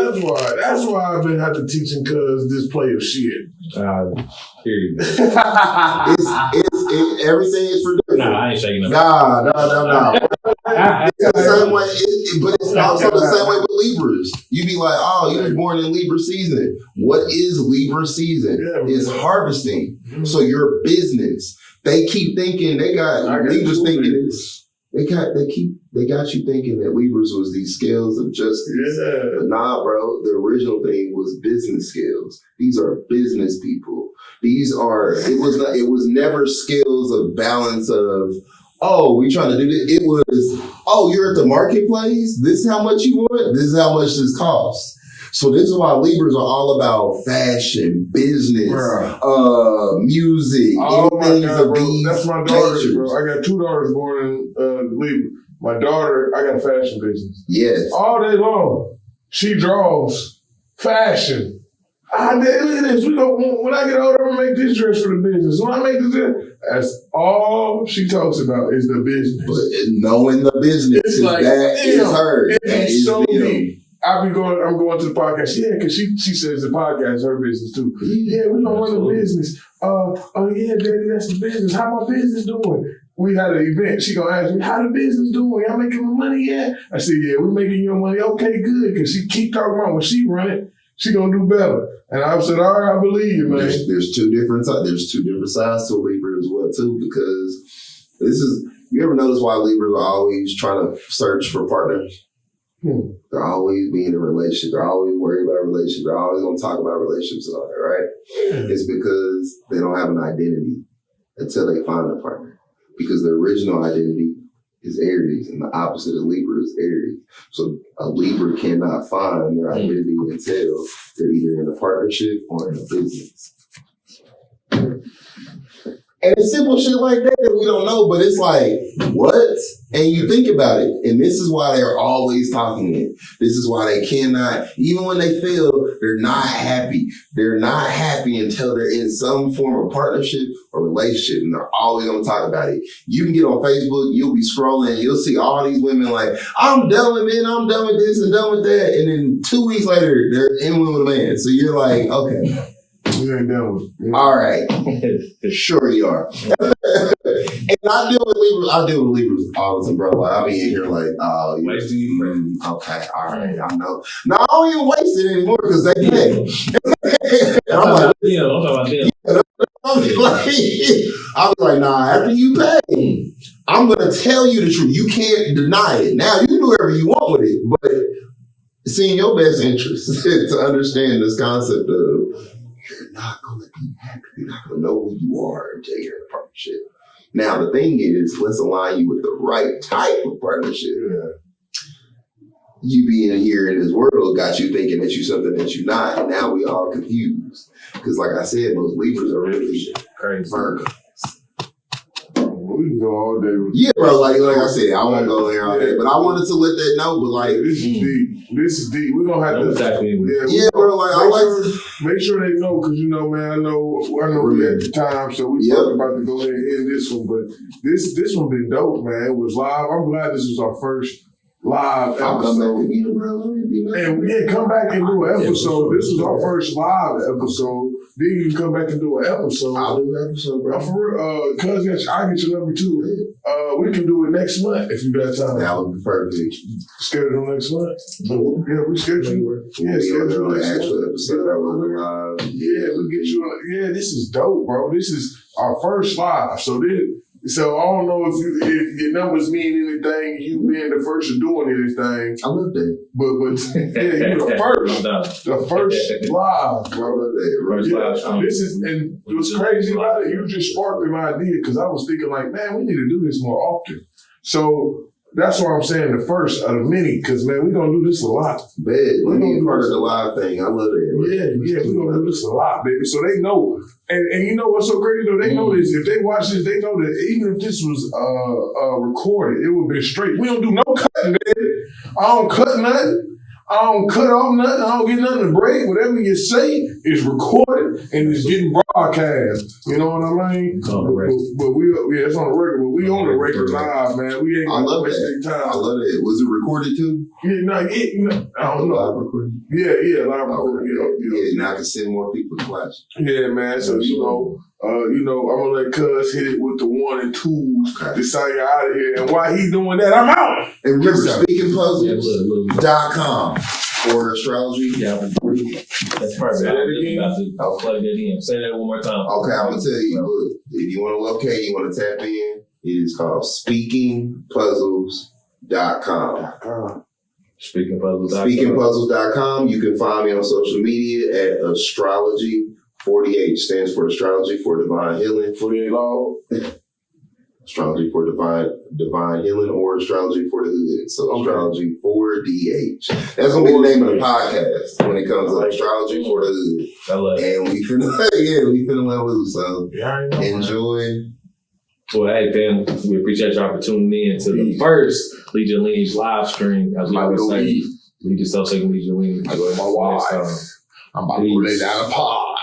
That's why I've been had to teaching cuz this play of shit. Here you go. Everything is for different. Nah, I ain't shaking up. Nah. It's the same way, but it's also the same way with Libras. You be like, oh, you was born in Libra season. What is Libra season? It's harvesting. Mm-hmm. So your business. They keep thinking they got Libras thinking it's. They got you thinking that Libras was these scales of justice. Yeah. But nah, bro, the original thing was business skills. These are business people. It was never skills of balance of, oh, we trying to do this. It was, oh, you're at the marketplace? This is how much you want? This is how much this costs. So this is why Libras are all about fashion, business, music, things of these. That's my daughter, bro. I got two daughters born in Libra. My daughter, I got a fashion business. Yes. All day long, she draws fashion. Look at this. When I get older, I'm gonna make this dress for the business. When I make this dress, that's all she talks about is the business. But knowing the business, it's like, that is her. That is so deep. I'm going to the podcast. Yeah, because she says the podcast is her business too. Yeah, we're gonna run the business. Yeah, Daddy, that's the business. How my business doing? We had an event. She gonna ask me, how the business doing? Y'all making money yet? I said, yeah, we're making your money. Okay, good. Because she keep talking about when she run it, she gonna do better. And I said, all right, I believe you, man. There's two different sides to Libra as well too, because you ever notice why Libras are always trying to search for partners? They're always being in a relationship. They're always worried about relationships. They're always going to talk about relationships and all that, right? It's because they don't have an identity until they find a partner. Because their original identity is Aries, and the opposite of Libra is Aries. So a Libra cannot find their identity until they're either in a partnership or in a business. And it's simple shit like that we don't know, but it's like, what? And you think about it, and this is why they're always talking it. This is why they cannot, even when they fail, they're not happy. They're not happy until they're in some form of partnership or relationship, and they're always going to talk about it. You can get on Facebook, you'll be scrolling, you'll see all these women like, I'm done with men, I'm done with this and done with that. And then 2 weeks later, they're in with a man. So you're like, okay. You ain't done with it. All right. Sure you are. And I deal with Libras all the time, bro. Like, I be in here like, oh, okay, all right, I know. No, I don't even waste it anymore because they pay. I'm like, I'll be like, nah, after you pay, I'm going to tell you the truth. You can't deny it. Now, you can do whatever you want with it, but it's in your best interest to understand this concept of you're not going to be happy. You're not going to know who you are until you're in a partnership. Now, the thing is, let's align you with the right type of partnership. Yeah. You being here in this world got you thinking that you're something that you're not. And now we all confused. Because like I said, those Libras are really Virgos. We can go all day with yeah, bro. Like I said, I won't go there all day, but I wanted to let that know. But like, this is deep. This is deep. We're gonna have to. Yeah, bro. Like, make sure they know, because you know, man. I know we at the time, so we about to go ahead and end this one. But this one been dope, man. It was live. I'm glad this was our first live episode. I'll come back with you, bro. And come back and do an episode. This was our first live episode. Then you can come back and do an episode. I'll do an episode, bro. For real, cuz I'll get your number too. We can do it next month if you got time. That would be perfect. Schedule next month. Yeah, we schedule. Yeah, schedule the actual episode. Yeah, we get you on. Yeah, this is dope, bro. This is our first live. So I don't know if your numbers mean anything. You being the first of doing anything. I love that. But yeah, you the first. The first live, bro. I love that. This is, and what's crazy about it, you just sparked an idea, because I was thinking like, man, we need to do this more often. So that's why I'm saying the first of the many, because man, we're gonna do this a lot. We're gonna be part of the live thing. I love it. Yeah, we're gonna do this a lot, baby. So they know. And you know what's so crazy though? They know this. If they watch this, they know that even if this was recorded, it would be straight. We don't do no cutting, baby. I don't cut nothing. I don't cut off nothing. I don't get nothing to break. Whatever you say is recorded and it's getting broadcast. You know what I mean? It's on the record. But it's on the record. But we on the record live, man. We ain't gonna waste any time. I love it. Was it recorded too? Yeah, I don't know. Live recording? Yeah, live recording. Yeah, now I can send more people to watch. Yeah, man. So, I'm gonna let Cuz hit it with the 1 and 2s to say you out of here. And while he's doing that, I'm out. And remember, speakingpuzzles.com for astrology. Yeah, that's perfect. I'll plug that in. Say that one more time. Okay, I'm gonna tell you. Look, if you want to locate, you want to tap in, it is called speakingpuzzles.com. Speakingpuzzles.com. You can find me on social media at Astrology. 48 stands for Astrology for Divine Healing. 48 law. Astrology for Divine Healing, or Astrology for the Hood. So Astrology for DH. That's gonna be the name of the podcast when it comes to Astrology for the Hood. I love it. And we finna let loose. So enjoy. Well, hey, fam, we appreciate y'all for tuning in to the first Lead Your Lineage live stream. As we always say, lead yourself so you can lead your lineage. I go to my wife. I'm about to lay down a pie.